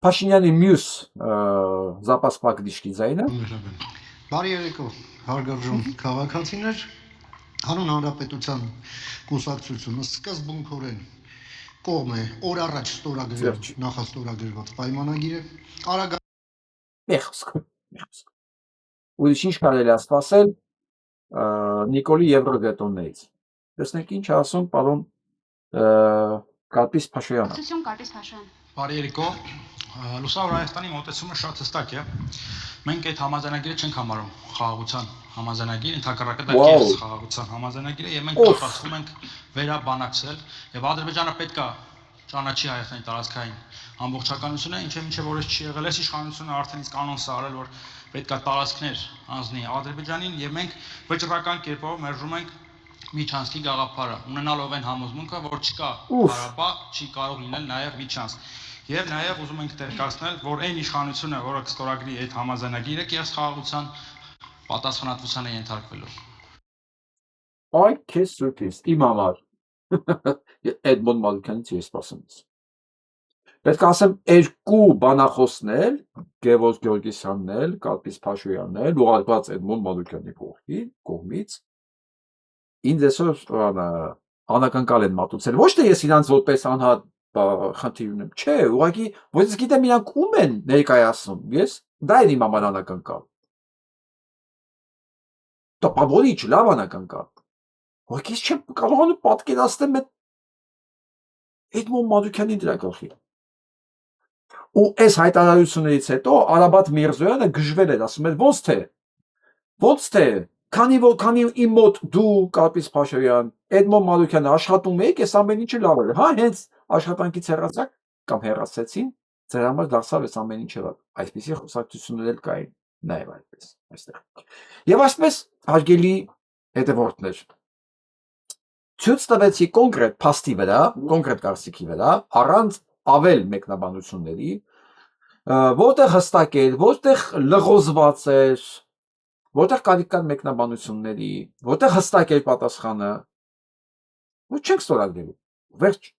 Փաշինյանի մյուս զապասպակ դիշկի ձայնը։ Բարի երեկո, հարգարժան քաղաքացիներ, հանուն հանրապետության կուսակցությունը սկզբունքորեն կողմ է օր առաջ նախաստորագրված պայմանագիրը, Ուրիշ ինչ կարելի է սպասել Նիկոլի Եվրոգետոններից։ Տեսնենք ինչ ասում պարոն Կարպիս Փաշոյանը։ Բարի երեկո, Լուսավոր Հայաստանի մոտեցումը շատ հստակ է։ Մենք այդ համաձայնագիրը չենք համարում խաղաղության համաձայնագիր, ընդհակառակը դա կեղծ խաղաղության համաձայնագիր է եւ մենք պատրաստվում ենք վերաբանակցել եւ Ադրբեջանը պետք է ճանաչի Հայաստանի տարածքային ամբողջականությունը, ինչը որոշ չի եղել, այս իշխանությունը արդեն իսկ անոնս արել, որ պետք է տարածքներ անձնի Ադրբեջանին եւ մենք վճռական կերպով մերժում ենք միջանցքի գաղափարը, ունենալով այն համոզմունքը, որ չկա Ղարաբաղ, չի կարող լինել նաեւ միջանցք։ Եվ նաև ուզում ենք տեղեկացնել, որ այն իշխանությունը, որը կստորագրի այդ համաձայնագիրը, կեղծ խաղաղության պատասխանատվության է ենթարկվելու։ Այ քեզ սուրպրիզ, իմ համար։ Էդմոն Մալուքյանից ես սպասում եմ։ Պետք է ասեմ երկու բանախոսներ, Գևորգ Գեորգիսյանն, Կարպիս Փաշոյանն, ուղարկված Էդմոն Մալուքյանի կողմից ինձ այսօր անակնկալ են մատուցել։ Ոչ թե ես իրանց որպես անհատ խնդիր ունեմ, չէ, ուղղակի ոչ ես գիտեմ իրանք ում են ներկայացնում, ես դա եմ իմ համար անակնկալ։ Դա բավարի չէ, լավ անակնկալ։ Ուղղակի ես չեմ կարողանում պատկերացնել Էդմոն Մալուքյանի դրա գլխի։ Ու այս հայտարարություններից հետո Արաբատ Միրզոյանը գժվել էր, ասում էր ոնց թե քանի իմ մոտ դու Կարպիս Փաշոյան, Էդմոն Մալուքյանը աշխատում եք, այս ամեն ինչը լավ էր, հա, հենց աշխատանքից հեռացաք կամ հեռացեցին, ձեր համար դարձավ այս ամեն ինչը լավ։ Այսպիսի խոսակցություններ էլ կային, նաև այդպես այստեղ։ Եվ այսպես հարգելի հետևորդներ, ցույց տվեցի կոնկրետ փաստի վրա, կոնկրետ կարծիքի վրա, առանց ավել մեկնաբանությունների, որտեղ հստակ էր, որտեղ լղոզված էր, որտեղ կարիք կան մեկնաբանությունների, որտեղ հստակ էր պատասխանը, ոչ չենք ստորագրելու, վերջ։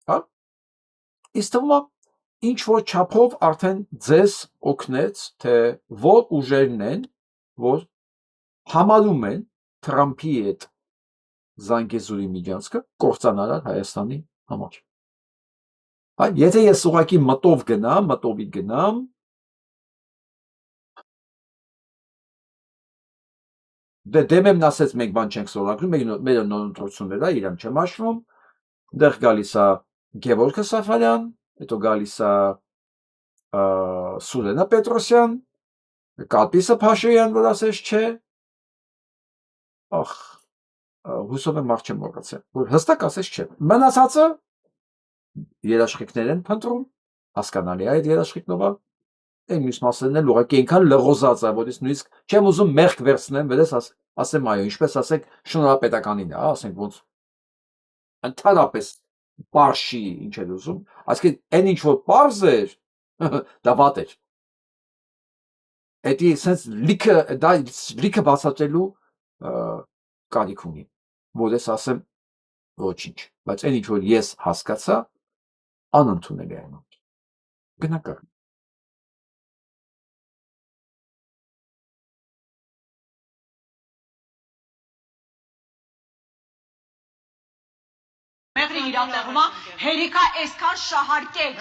Հա, իսկ թվում է ինչ որ չափով արդեն ձեզ օգնեց, թե որ ուժերն են, որ համարում են Թրամփի հետ Զանգեզուրի միջանցքը կործանարար Հայաստանի համար։ Այ եթե ես ուղղակի մտովի գնամ, դեմ եմ ասեց մենք բան չենք սովորակրում, մեր նորընտրություններ է, իրան չեմ հաշվում, դեռ գալիս է Գևորգ Սաֆարյան, հետո գալիս է Սուրենա Պետրոսյան, Կապիսը Փաշոյան, որ ասես չէ, ախ, հուսով եմ մարդ չեմ մոռացել, որ հստակ ասես չէ, մնացածը երաշխիքներ են փնտրում, հասկանալի է այդ երաշխիքնովը, այն մյուս մասերն էլ ուղղակի այնքան լղոզած է, որ ես նույնիսկ չեմ ուզում մեղք վերցնեմ, վերես ասեմ այո, ինչպես ասենք շնորհապետականին է, ասենք ոնց ընդհանրապես պարշի ինչ էր ուզում, այսինքն այն ինչ որ պարզ էր, դա վատ էր, էդի սենց լիքը բացատրելու կարիք ունի, որ ես ասեմ ոչինչ, բայց այն ինչ որ ես հասկացա, անընդունել է այն, բնական։ Մեղրին իրատեղումա հերիքա այսքան շահարկեք։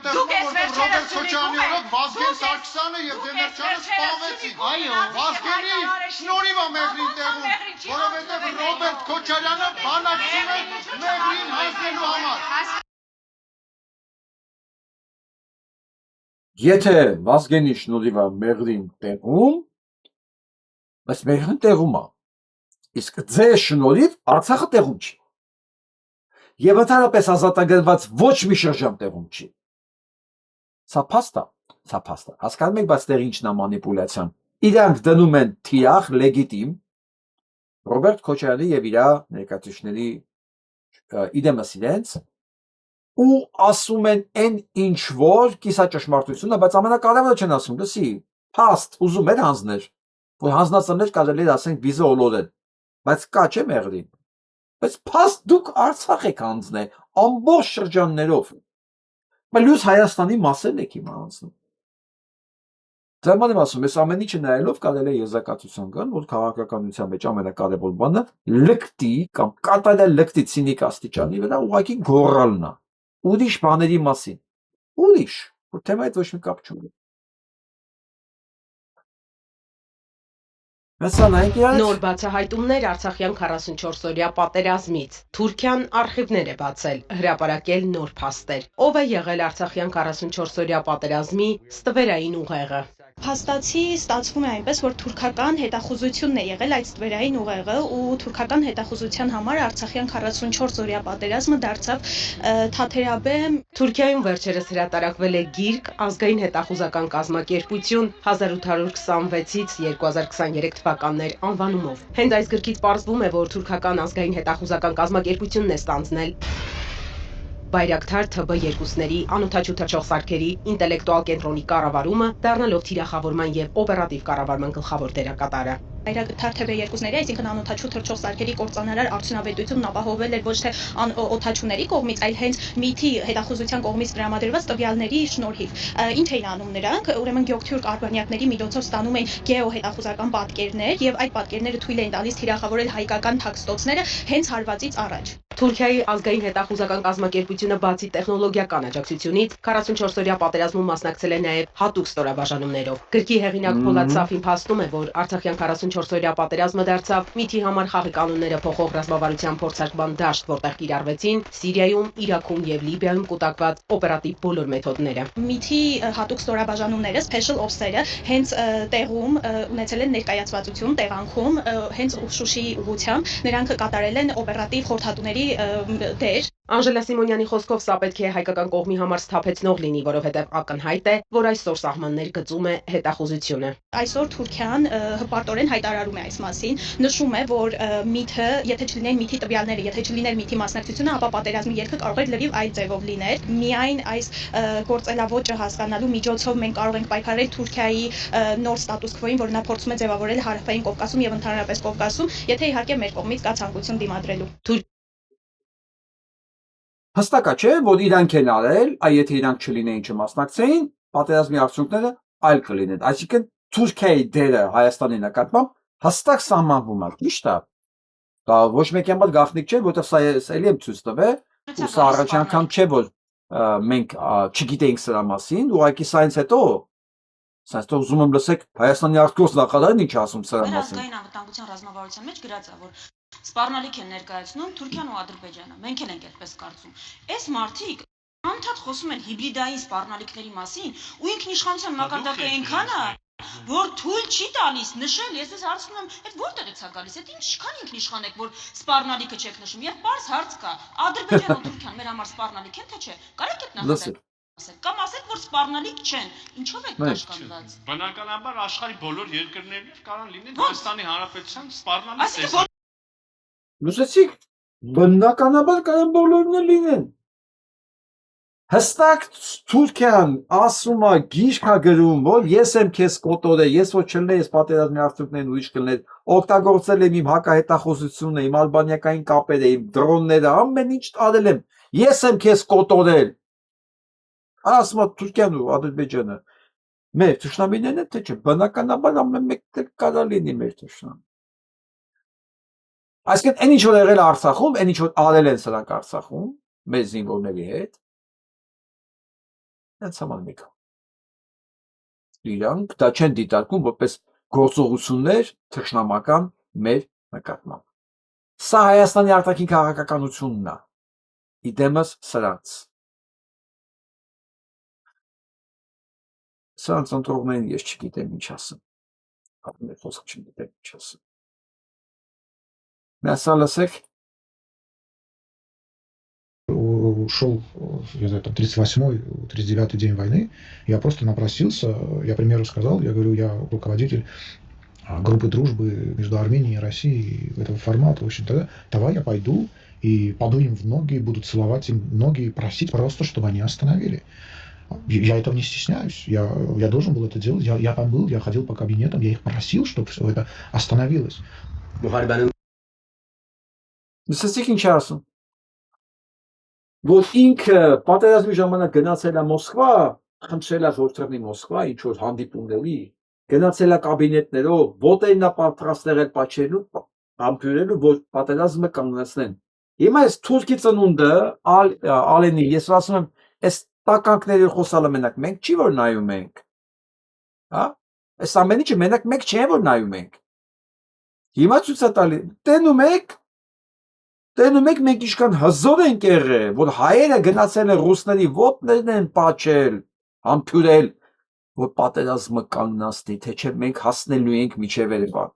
Դուք ես վերջերս Քոչարյանի օրոք Վազգեն Սարգսյանը եւ Դեմիրճյանը սպանվեցին։ Այո, Վազգենի շնորհիվ է Մեղրին տեղում, որովհետեւ Ռոբերտ Քոչարյանը բանակցում է Մեղրին հանձնելու համար։ Եթե Վազգենի շնորհիվ է Մեղրին տեղում, բայց Մեղրին տեղում է, իսկ ձեր շնորհիվ Արցախը տեղում չի։ Եվ ընդհանրապես ազատագրված ոչ մի շրջան տեղում չի։ Սա փաստ է, հասկանում եք, բայց դեռ ինչն է մանիպուլյացիան։ Իրանք դնում են թիրախ լեգիտիմ Ռոբերտ Քոչարյանի եւ իր ներկայացուցիչների իդեմս իրենց ու ասում են այն ինչ որ կիսաճշմարտությունն է, բայց ամենակարևորը չեն ասում, լսի, փաստ ուզում էր հանձներ, որ հանձնածներ կարելի է ասենք վիզը օլորել, բայց կա չէ Մեղրին։ Բայց փաստ դուք Արցախ եք հանձնել ամբողջ շրջաններով։ Բայց լույս Հայաստանի մասերն եք հիմա հանձնում։ Դրաման եմ ասում, ես ամեն ինչը նայելով կարելի է եզրակացության գալ, որ քաղաքականության մեջ ամենակարևոր բանը լկտի կամ կատարյալ լկտի ցինիկ աստիճանի վրա ուղղակի գոռալն է։ Ուրիշ բաների մասին։ Ուրիշ, որ թեմայից ոչ մի կապ չունի։ Նոր բացահայտումներ Արցախյան 44-օրյա պատերազմից։ Թուրքիան արխիվներ է բացել, հրապարակել նոր փաստեր։ Ով է եղել Արցախյան 44-օրյա պատերազմի ստվերային ուղեղը։ Փաստացի ստացվում է այնպես, որ թուրքական հետախուզությունն է եղել այդ ստվերային ուղեղը ու թուրքական հետախուզության համար Արցախյան 44-օրյա պատերազմը դարձավ թաթերաբեմ։ Թուրքիայում վերջերս հրատարակվել է գիրք ազգային հետախուզական կազմակերպություն 1826-ից 2023 թվականներ անվանումով։ Հենց այս գրքից պարզվում է, որ թուրքական ազգային հետախուզական կազմակերպությունն է ստանձնել Բայրակթար ԹԲ2-ների անօդաչու թռչող սարքերի ինտելեկտուալ կենտրոնի կառավարումը, դառնալով թիրախավորման եւ օպերատիվ կառավարման գլխավոր դերակատարը։ Բայրակթար ԹԲ2-ների, այսինքն անօդաչու թռչող սարքերի կործանարար արդյունավետությունն ապահովել էր ոչ թե օդաչուների կողմից, այլ հենց ՄԻԹ-ի հետախուզության կողմից տրամադրված տվյալների շնորհիվ։ Ինչ էին անում նրանք, ուրեմն գյոկթյուրք արբանյակների միջոցով ստանում էին գեոհետախուզական պատկերներ եւ այդ պատկերները թույլ էին տալիս թիրախավորել հայկական թաքստոցները հենց հարվածից առաջ։ Թուրքիայի ազգային հետախուզական կազմակերպությունը բացի տեխնոլոգիական աջակցությունից 44-օրյա պատերազմում մասնակցել է նաև հատուկ ստորաբաժանումներով։ Գրքի հեղինակ Փոլադ Սաֆին փաստում է, որ Արցախյան 44-օրյա պատերազմը դարձավ ՄԻԹ-ի համար խաղի կանոնները փոխող ռազմավարության փորձարկման դաշտ, որտեղ կիրառվեցին Սիրիայում, Իրաքում եւ Լիբիայում կուտակված օպերատիվ բոլոր մեթոդները։ ՄԻԹ-ի հատուկ ստորաբաժանումները, special ops-երը հենց տեղում ունեցել են ներկայացվածություն տեղանքում, հենց Շուշիի ուղղությամբ նրանք կատարել են օպերատիվ խորհրդատուների դեր։ Անժելա Սիմոնյանի խոսքով սա պետք է հայկական կողմի համար սթափեցնող լինի, որովհետև ակնհայտ է, որ այսօր սահմաններ գծում է հետախուզությունը։ Այսօր Թուրքիան հպարտորեն հայտարարում է այս մասին, նշում է, որ ՄԻԹ-ը, եթե չլինեն ՄԻԹ-ի տվյալները, եթե չլիներ ՄԻԹ-ի մասնակցությունը, ապա պատերազմի ելքը կարող էր լրիվ այլ ձևով լինել։ Միայն այս գործելավոճը հասկանալու միջոցով մենք կարող ենք պայքարել Թուրքիայի նոր ստատուս քվոին, որ նա փորձում է ձևավորել Հարավային Կովկասում եւ ընդհանրապես Կովկասում, եթե իհարկե մեր կողմից կա ցանկություն դիմադրելու։ Հստակ է, չէ, որ իրանք են արել, եթե իրանք չլինեին չմասնակցեին, պատերազմի արդյունքները այլ կլինեն։ Այսինքն Թուրքիայի դերը Հայաստանի նկատմամբ հստակ սահմանվում է, ճիշտ է։ Դա ոչ մեկի համար գաղտնիք չէ, որովհետև սա էլի եմ ցույց տվել, ու սա առաջին անգամ չէ, որ մենք չգիտեինք սրա մասին, ուղղակի սայից հետո Սենց դե ուզում եմ լսեք Հայաստանի արտգործ նախարարն ինչ ասում սրա Մեր մասին։ ազգային անվտանգության ռազմավարության մեջ գրած է, որ սպառնալիք են ներկայացնում Թուրքիան ու Ադրբեջանը։ Մենք էլ ենք այդպես կարծում։ Այս մարդիկ անդադ խոսում են հիբրիդային սպառնալիքների մասին ու ինքնիշխանության մակարդակը այնքան է, որ թույլ չի տալիս նշել, ես ես հարցնում եմ, այդ որտեղից է գալիս, այդ ինչքան ինքնիշխան եք, որ սպառնալիքը չեք նշում, եւ պարզ հարց կա, Ադրբեջանն ու Թուրքիան մեր համար սպառնալիք են, թե չէ, կարեք այդ նախադեպ ասել, կամ ասեք, որ սպառնալիք չեն, ինչով եք կաշկանդված։ Բնականաբար աշխարհի բոլոր երկրներն կարող լինեն Հայաստանի Հանրապետության սպառնալիք։ Լսեցիք, բնականաբար կարող բոլորն լինեն։ Հստակ Թուրքիան ասում է գիրք է գրում, որ ես եմ քեզ կոտորել, ես որ չլներ, ես պատերազմի արդյունքներն ուրիշ կլներ, օգտագործել եմ իմ հակահետախուզությունը, իմ ալբանիական կապերը, իմ դրոնները, ամեն ինչ արել եմ, ես եմ քեզ կոտորել։ Ասում է Թուրքիան ու Ադրբեջանը մեր թշնամիներն են, թե չէ, բնականաբար ամեն մեկը կարող լինի մեր թշնամի։ Այսինքն այն ինչ որ եղել է Արցախում, այն ինչ որ արել են սրանք Արցախում, մեր զինվորների հետ, Հենց համար մեկը։ Իրանք դա չեն դիտարկում որպես գործողություններ թշնամական մեր նկատմամբ։ Սա Հայաստանի արտաքին քաղաքականությունն է։ Իդեմս սրանց։ Սրանց ընտրողներին ես չգիտեմ ինչ ասեմ։ Ապա խոսք չգիտեմ ինչ ասեմ։ Մասա լսեք шел, я знаю, там 38-й, 39-й день войны, я просто напросился, я примеру сказал, я говорю, я руководитель группы дружбы между Арменией и Россией этого формата, в общем, тогда давай я пойду и паду им в ноги, буду целовать им ноги и просить просто, чтобы они остановили. Я этого не стесняюсь, я должен был это делать, я там был, я ходил по кабинетам, я их просил, чтобы все это остановилось. Որ ինքը պատերազմի ժամանակ գնացել է Մոսկվա, խնդրել է Զորթրնի Մոսկվա, ինչ որ հանդիպումների, գնացել է կաբինետներով, ոտերն է պատրաստել պատճելու, համբուրելու, որ պատերազմը կանգնեցնեն։ Հիմա այս թուրքի ծնունդը, Ալենի, ես ասում եմ, այս տականքների խոսալը մենակ մենք չի որ նայում ենք։ Հա? Այս ամեն ինչը մենակ մենք չի որ նայում ենք։ Հիմա ցույց է տալի, տենում եք մենք ինչքան հզոր ենք եղել, որ հայերը գնացել են ռուսների ոտներն են պատճել, համբուրել, որ պատերազմը կանգնացնի, թե չէ մենք հասնելու ենք միջև Երևան։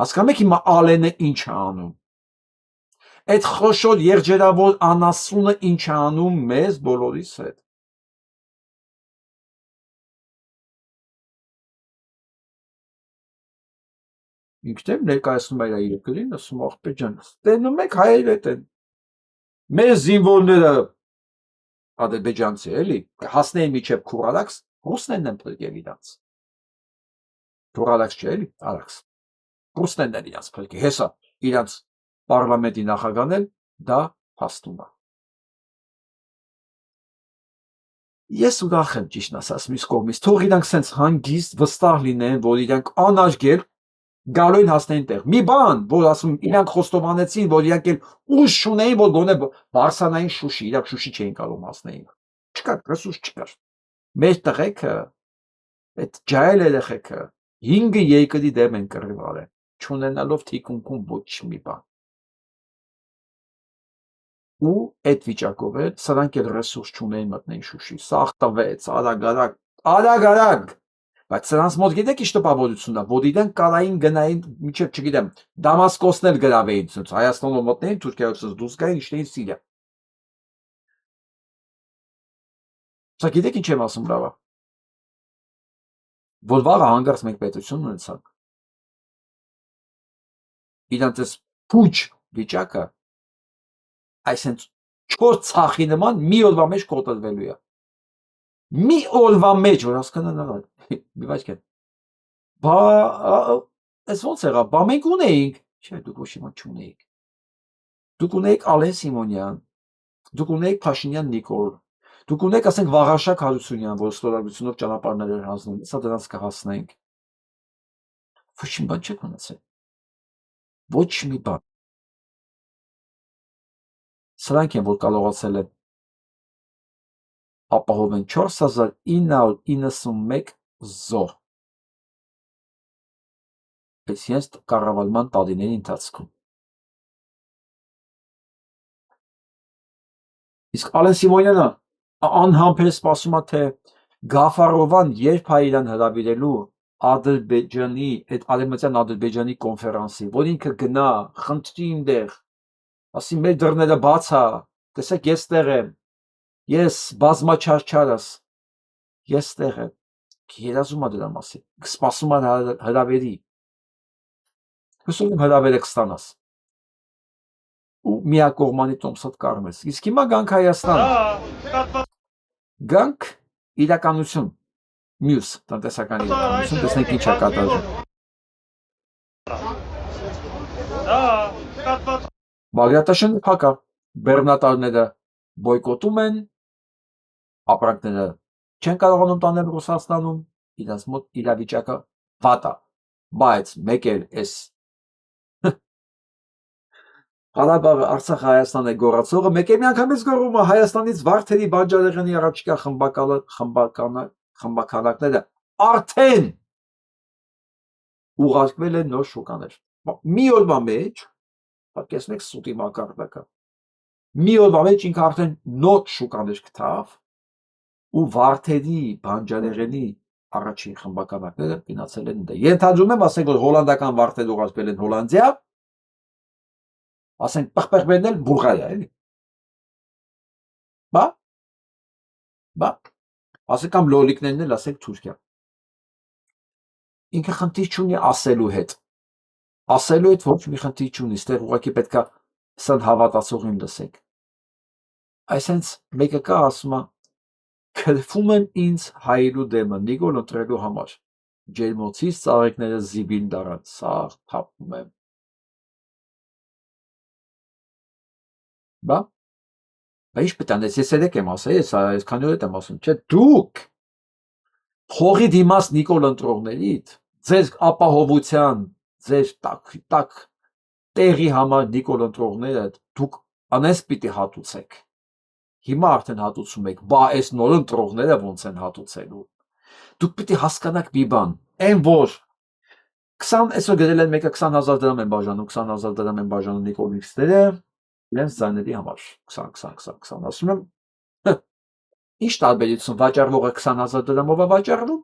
Հասկանում եք հիմա Ալենը ինչ է անում։ Այդ խոշոր երջերավոր անասունը ինչ է անում մեզ բոլորիս հետ։ Ինքն ներկայացնում է իր գրին, ասում աղբեր ջան, տենում եք հայեր հետ են։ Մեր զինվորները ադրբեջանցի էլի, հասնեին միջև Քուրալաքս, ռուսներն են փրկել իրանց։ Քուրալաքս չէ էլի, Արաքս։ Ռուսներն են իրանց փրկել, հեսա իրանց պարլամենտի նախագահն էլ դա փաստում է։ Ես ուրախ եմ ճիշտ ասած մյուս կողմից, թող իրանք սենց հանգիստ վստահ լինեն, որ իրանք անարգել գալու են հասնեն տեղ։ Մի բան, որ ասում իրանք խոստովանեցին, որ իրանք էլ ուժ չունեին, որ գոնե Բարսանային Շուշի, իրանք Շուշի չէին կարող հասնեին։ Չկար, ռեսուրս չկար։ Մեր տղեկը, այդ ջահել երեխեքը 5 երկրի դեմ են կռիվարել, չունենալով թիկունքում ոչ մի բան։ Ու այդ վիճակով էլ սրանք էլ ռեսուրս չունեին մտնեն Շուշի։ Սաղ տվեց, արագ։ Բայց սրանց մոտ գիտեք ինչ տպավորությունն է, որ իրենք կարային գնային, մինչև չգիտեմ, Դամասկոսն էլ գրավեին, Հայաստանով մտնեին, Թուրքիայից դուրս գային, իջնեին Սիրիա։ Սա գիտեք ինչ եմ ասում լավա։ Որ վաղը հանգարց մենք պետություն ունեցանք։ Իրանց այս փուչ վիճակը այսինքն 4 ցախի նման մի օրվա մեջ կոտրվելու է։ Մի օրվա մեջ, որ հասկանան մի վայրկյան։ Բա այս ոնց եղավ, բա մենք ունեինք, չէ, դուք ոչ իման չունեիք։ Դուք ունեիք Ալեն Սիմոնյան, դուք ունեիք Փաշինյան Նիկոլ, դուք ունեիք, ասենք, Վաղարշակ Հարությունյան, որ ստորագրությունով ճանապարհներ էր հանձնում, սա դրանց կհասնենք։ Ոչ մի բան չեք ունեցել։ Ոչ մի բան։ Սրանք են, որ կարողացել են ապահովեն 4991 զոհ։ Այս հենց կառավարման տարիների ընթացքում։ Իսկ Ալեն Սիմոնյանը անհամբեր սպասում է, թե Գաֆարովան երբ է իրան հրավիրելու Ադրբեջանի, այդ արևմտյան Ադրբեջանի կոնֆերանսի, որ ինքը գնա, խնդրի ինտեղ, ասի մեր դռները բաց է, տեսեք ես տեղ եմ, ես բազմաչարչարս, ես տեղ եմ, երազում է դրա մասին, սպասում է հրավերի, հուսում եմ հրավերը կստանաս, ու միակողմանի տոմսոտ կարում ես, իսկ հիմա գանք Հայաստան, գանք իրականություն, մյուս տնտեսական իրականություն, տեսնենք ինչ է կատարվում։ Բաղրատաշենը փակ է, բեռնատարները բոյկոտում են, ապրանքները չեն կարողանում տանել Ռուսաստանում, իրենց մոտ իրավիճակը վատ է, բայց մեկ էլ էս Ղարաբաղը, Արցախը, Հայաստանը գոռացողը մեկ էլ միանգամից գոռում է Հայաստանից Վարդերի բանջարեղենի առաջիկա խմբականակները արդեն ուղարկվել են նոր շուկաներ։ Մի օրվա մեջ, պատկերացնեք սուտի մակարդակը, մի օրվա մեջ ինքը արդեն նոր շուկաներ գտավ ու Վարդերի բանջարեղենի առաջին խմբականակները գնացել են դե։ Ենթադրում եմ, ասենք որ հոլանդական վարդեր ուղարկվել են Հոլանդիա, ասենք պղպեղբերն էլ Բուլղարիա, էլի։ Բա, ասենք կամ լոլիկներն էլ ասենք Թուրքիա։ Ինքը խնդիր չունի ասելու հետ ոչ մի խնդիր չունի, ստեղ ուղղակի պետքա սան հավատացողին լսեք։ Այսենց մեկը կա ասում է, քրվում եմ ինձ հայելու դեմը Նիկոլ ընտրելու համար, ջերմոցից ծաղիկները զիբին դարան, սաղ թափում եմ։ Բա ինչ պետք է անես, ես երեք եմ ասել, ես քանի օր եմ ասում, չէ, դուք փողի դիմաց Նիկոլ ընտրողներիդ, ձեր ապահովության, ձեր տակ տեղի համար Նիկոլ ընտրողները, դուք անես պիտի հատուցեք։ Հիմա արդեն հատուցում եք, բա այս նոր ընտրողները ոնց են հատուցելու։ Դուք պիտի հասկանաք մի բան, այն որ 20 այսօր գրել են մեկը 20,000 դրամ են բաժանում, 20,000 դրամ են բաժանում Նիկոլիստերը, իրենց ձայների համար 20, ասում եմ, ինչ տարբերություն, վաճառվողը 20,000 դրամով է վաճառվում,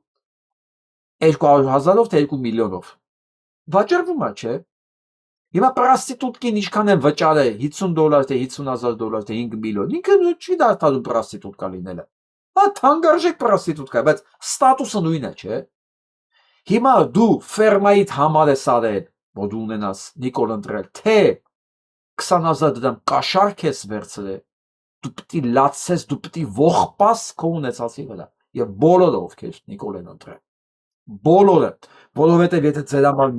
200,000-ով թե 2 միլիոնով, վաճառվում է, չէ, հիմա պրաստիտուտկին ինչքան են վճարել, $50 թե $50,000 թե 5 միլիոն, ինքը չի դարձնում պրաստիտուտկա լինելը, թանկարժեք պրաստիտուտկա, բայց ստատուսը նույնը, չէ, հիմա դու ֆերմայիդ համար ես արել, որ դու ունենաս Նիկոլ ընտրել, թե 20,000 դրամ կաշառք ես վերցրել, դու պիտի լացես, դու պիտի ողբաս քո ունեցածի վրա եւ բոլորը ովքեր Նիկոլ են ընտրել, բոլորը, որովհետեւ եթե ձեր համար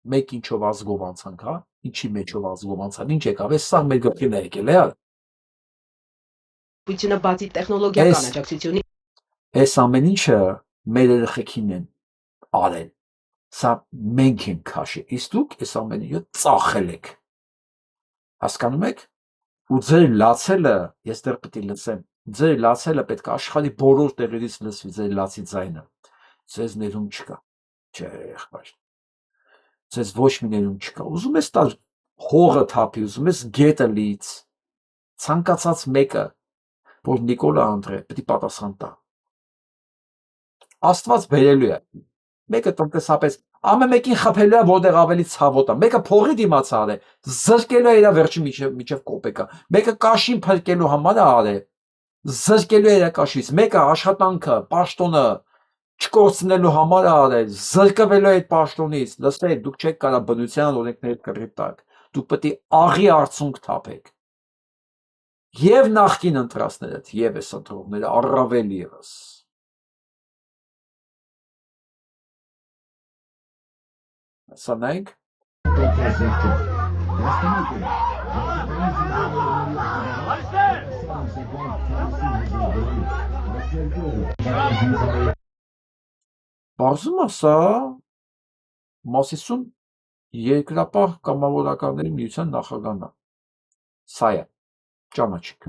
մեկ ինչով ազգով անցանք, հա, ինչի մեջով ազգով անցան, ինչ եկավ, այս սա մեր գլխին է եկել, է։ Պույցինը բացի տեխնոլոգիական աջակցությունի այս ամեն ինչը մեր երեխեքին են արել, սա մենք ենք քաշել, իսկ դուք այս ամեն ինչը ծախել եք, հասկանում եք, ու ձեր լացելը, ես դեռ պիտի լսեմ, ձեր լացելը պետք է աշխարհի բոլոր տեղերից լսվի, ձեր լացի ձայնը, ձեզ ներում չկա, չէ, եղբայր, ձեզ ոչ մի ներում չկա, ուզում ես տալ հողը թափի, ուզում ես գետը լից, ցանկացած մեկը, որ Նիկոլը ընտրել, պետք է պատասխան տա։ Աստված բերելու է, մեկը տնտեսապես, ամեն մեկին խփելու է, որտեղ ավելի ցավոտ է, մեկը փողի դիմաց արել, զրկելու է իր վերջի միջև կոպեկը, մեկը կաշին փրկելու համար է արել, զրկելու է իր կաշից, մեկը աշխատանքը, պաշտոնը չկորցնելու համար է արել, զրկվելու է այդ պաշտոնից, լսեք, դուք չեք կարա բնության օրենքների կռիվ տակ, դուք պետք է աղի արցունք թափեք։ Եվ նախկին ընտրածներդ, եւ այս ընտրողները առավել ևս։ Սա նայենք։ Բարձում է սա Մասիսուն երկրապահ կամավորականների միության նախագահն է։ Սա է, ճանաչիք։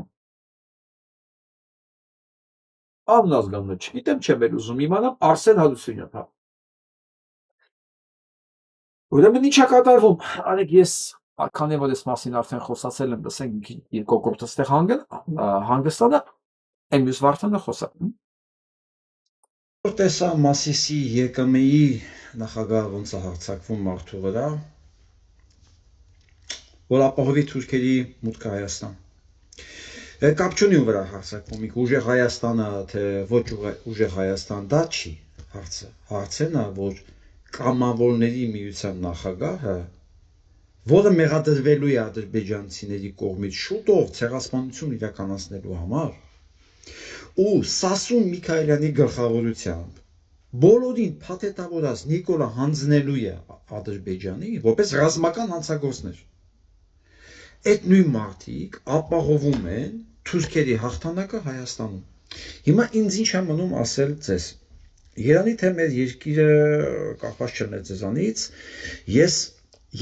անազգանունը չգիտեմ, չեմ էլ ուզում իմանամ, Արսեն Հարությունյան, հա։ Ուրեմն ի՞նչ է կատարվում, արեք ես քանի որ ես մասին արդեն խոսացել եմ, լսենք կոկորտը ստեղ հանգստանա, այն մյուս Վարդանը խոսա։ Որ տեսա Մասիսի ԵԿՄ-ի նախագահը ոնց է հարձակվում մարդու վրա, որ ապահովի թուրքերի մուտքը Հայաստան։ Կապ չունի ում վրա հարձակվում, ուժեղ Հայաստանը, թե ոչ ուժեղ Հայաստան, դա չի հարցը։ Հարցն է, որ կամավորների միության նախագահը, որը մեղադրվելու է ադրբեջանցիների կողմից շուտով ցեղասպանություն իրականացնելու համար, ու Սասուն Միքայելյանի գլխավորությամբ բոլորին փաթեթավորած Նիկոլը հանձնելու է Ադրբեջանի, որպես ռազմական հանցագործներ։ Այդ նույն մարդիկ ապահովում են թուրքերի հաղթանակը Հայաստանում։ Հիմա ինձ ինչ է մնում ասել ձեզ։ Երանի թե մեր երկիրը կախված չլներ ձեզանից,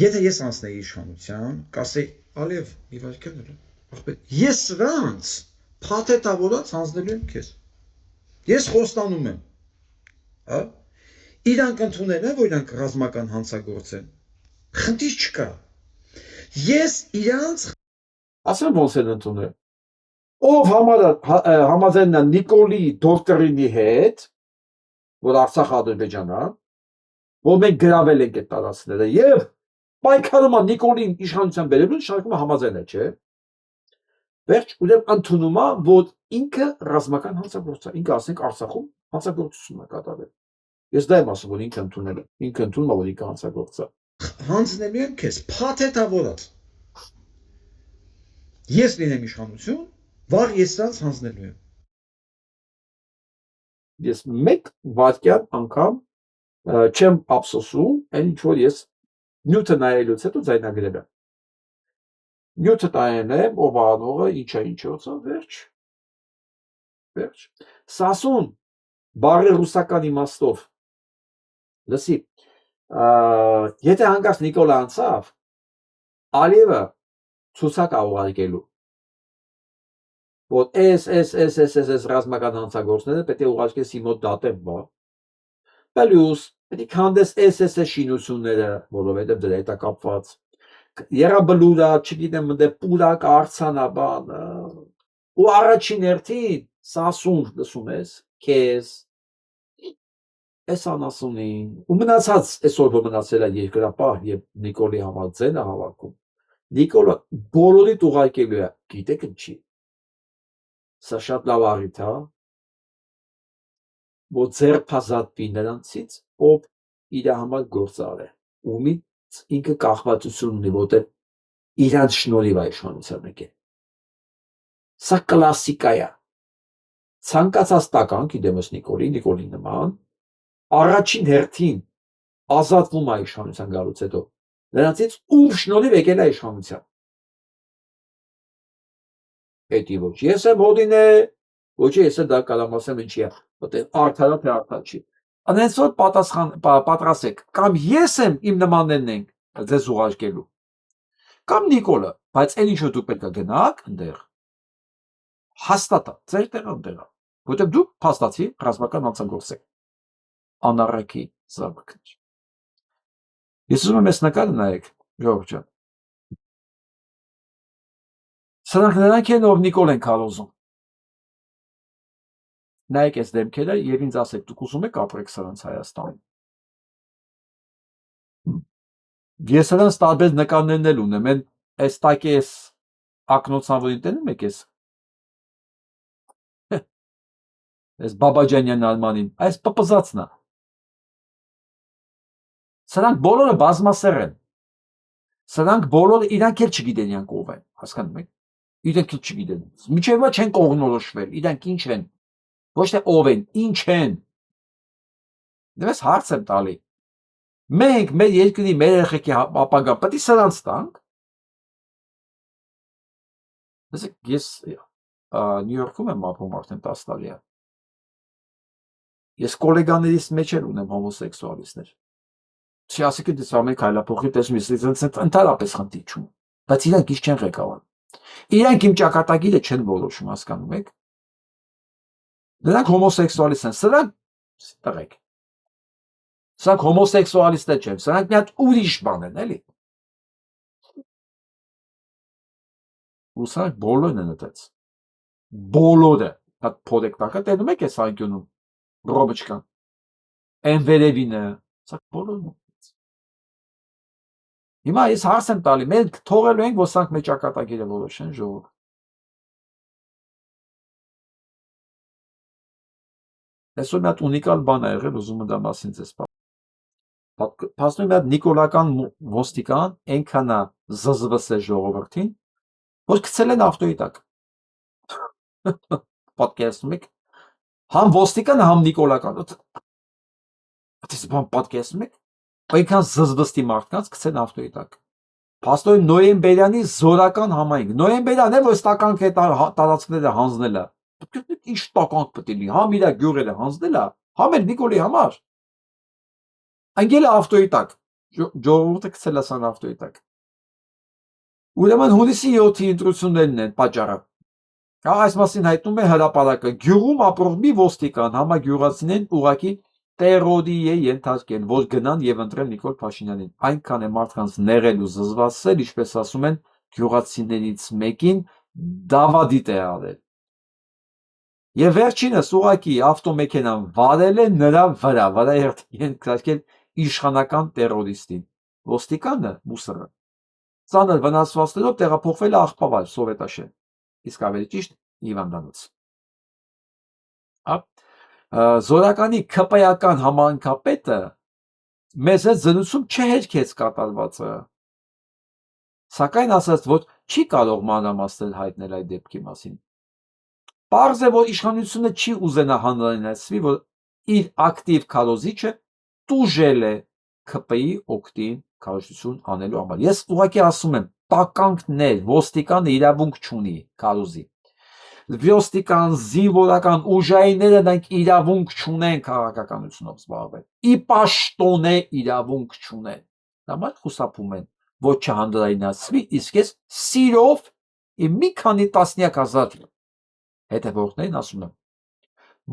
եթե ես անցնեի իշխանության, կասեի Ալև, մի վայրկյան, ես սրանց փաթեթավորած հանձնելու եմ քեզ։ Ես խոստանում եմ, հա? Իրանք ընդունել են, որ իրանք ռազմական հանցագործ են։ Խնդիր չկա։ Ես իրանց ասեմ ոնց են ընդունել։ Ով համաձայնն է Նիկոլի դոկտրինի հետ, որ Արցախ Ադրբեջանն է, որ մենք գրավել ենք այդ տարածքները եւ պայքարում է Նիկոլին իշխանության բերելու շարքում համաձայն է, չէ՞։ Վերջ ուրեմն ընդունում է, որ ինքը ռազմական հանցագործ է, ինքը ասենք Արցախում հանցագործություն է կատարել։ Ես դա եմ ասում, որ ինքը ընդունել է, ինքը ընդունում է, որ ինքը հանցագործ է։ Հանձնելու եմ քեզ փաթեթավորած։ Ես լինեմ իշխանություն, վաղ ես նրանց հանձնելու եմ։ Ես մեկ վայրկյան անգամ չեմ ափսոսում, այն ինչ որ ես նյութը նայելուց հետո ձայնագրել եմ։ Նյութը տայեն եմ, ով անողը, ինչա, վերջ։ Սասուն, բարի ռուսական իմաստով, լսի, եթե հանգարց Նիկոլը անցավ, Ալիևը ցուցակ ուղարկելու, որ այս ռազմական հանցագործները պետք է ուղարկես իմ մոտ դատեմ, բա։ Պլյուս, պետք է քանդես այս շինությունները, որովհետև դրա հետ է կապված։ Եղաբլուրա, չգիտեմ, դե պուրակ, արցանա, բանը։ Ու առաջին հերթին Սասուն, լսում ես, քեզ, այս անասունին, ու մնացած այսօր որ մնացել է երկրապահ եւ Նիկոլի համար ձեն է հավաքում։ Նիկոլը բոլորիդ ուղարկելու է, գիտեք ինչի։ Սա շատ լավ առիթ է, որ ձերբազատվի նրանցից, ով իր համար գործար է, ումից ինքը կախվածություն ունի, որտեղ իրանց շնորհիվ է իշխանության եկել։ Սա կլասիկա է։ Ցանկացած տականք, իդեմս Նիկոլի նման, առաջին հերթին ազատվում է իշխանության գալուց հետո, նրանցից ում շնորհիվ եկել է իշխանության։ Էդի ոչ ես եմ հոդին է, ոչ ես է դա կարամ ասեմ ինչի է, արդարա թե արդար չի։ Անենց որ պատրաստեք, կամ ես եմ իմ նմաններն ենք ձեզ ուղարկելու, կամ Նիկոլը, բայց այն ինչ որ դուք պետք է գնաք ընդեղ, հաստատա, ձեր տեղը ընդեղ է, որտեղ դուք փաստացի ռազմական հանցագործ եք, անառակի զավակներ։ Ես ուզում եմ այս նկարը նայեք, Ժողովուրդ ջան։ Սրանք են, ով Նիկոլ են քարոզում։ Նայեք այս դեմքերը եւ ինձ ասեք, դուք ուզում եք ապրեք սրանց Հայաստանում։ Ես սրանց տարբեր նկարներն էլ ունեմ, այս տակի այս ակնոցավորին տենում եք ես։ Այս Բաբաջանյան Արմանին, այս պպզածն է։ Սրանք բոլորը բազմասեր են։ Սրանք բոլորը իրանք էլ չգիտեն իրանք ով են, հասկանում եք։ Իրենք էլ չգիտեն։ Միջևա չեն կողնորոշվել, իրանք ինչ են։ Ոչ թե ով են, ինչ են։ Դες հարց եմ տալի։ Մենք մեր երկրի մեր երեխեքի ապագա պետք է սրանց տանք։ Ես Նյու Յորքում եմ ապրում արդեն 10 տարի է։ Ես գոլեգաներիս մեջ էլ ունեմ հոմոսեքսուալիստներ։ Չի ասեք դες ամեն քայլափոխի տեսնում ես ընդհանրապես խնդիր չունի, բայց իրանք ինչ չեն ղեկավարում։ Իրանք իմ ճակատագիրը չեն որոշում, հասկանում եք։ Նրանք հոմոսեքսուալիստ են, սրանք տղեկ։ Սրանք հոմոսեքսուալիստներ չեն, սրանք մի հատ ուրիշ բան են, էլի։ Ու սրանք բոլորն են այդպես։ Բոլորը, հատ փոդեկտակը տենում եք այս անկյունում, ռոբոչկան, են վերևինը, սրանք բոլորն են։ Հիմա ես հարց եմ տալի, մենք թողելու ենք, որ սրանք մեր ճակատագիրը որոշեն ժողովուրդ։ Այսօր մի հատ ունիկալ բան ա եղել, ուզում եմ դա մասին ձեզ փաստում մի հատ նիկոլական ոստիկան այնքան է զզվսել ժողովրդին, որ գցել են ավտոյի տակ։ Պատկերացնում եք, համ ոստիկանը, համ նիկոլական։ Այս բան պատկերացնում եք, այնքան զզվստի մարդկանց գցեն ավտոյի տակ։ Փաստորեն նոյեմբերյանի զորական համայնք, նոյեմբերյան է, որ ստականք է տարածքները հանձնել է։ Ինչ տականք պետք է լինի, համ իր գյուղերը հանձնել է, համ էլ Նիկոլի համար։ Անգել է ավտոյի տակ, ժողովուրդը գցել է սան ավտոյի տակ։ Ուրեմն հունիսի 7-ի ընտրություններն են պատճառը։ Այս մասին հայտնում է հրապարակը։ Գյուղում ապրող մի ոստիկան համագյուղացիներին ուղղակի տերորի է ենթարկել, որ գնան եւ ընտրեն Նիկոլ Փաշինյանին։ Այնքան է մարդկանց նեղել ու զզվացել, ինչպես ասում են, գյուղացիներից մեկին դավադիտ է արել։ Եվ վերջինս ուղղակի ավտոմեքենան վարել է նրա վրա ենթարկել իշխանական տերորիստին։ Ոստիկանը մուսռը ծանր վնասվածքներով տեղափոխվել է Աղբավար, Սովետաշեն, իսկ ավելի ճիշտ հիվանդանոց։ Զորականի ԿՊ-ական համայնքապետը մեզ հետ զրույցում չհերքեց կատարվածը, սակայն ասաց, որ չի կարող մանրամասներ հայտնել այդ դեպքի մասին։ Պարզ է, որ իշխանությունը չի ուզենա հանրայնացվի, որ իր ակտիվ քարոզիչը տուժել է ԿՊ-ի օգտին քարոզություն անելու համար։ Ես ուղղակի ասում եմ, տականքներ, ոստիկանը իրավունք չունի քարոզի։ Ոստիկան, զինվորական ուժայինները նրանք իրավունք չունեն քաղաքականությունով զբաղվել։ Ի պաշտոնե իրավունք չունեն։ Դամալ խուսափում են, որ չհանդրայնացվի, իսկ ես սիրով մի քանի տասնյակ հազար հետևորդներին ասում եմ,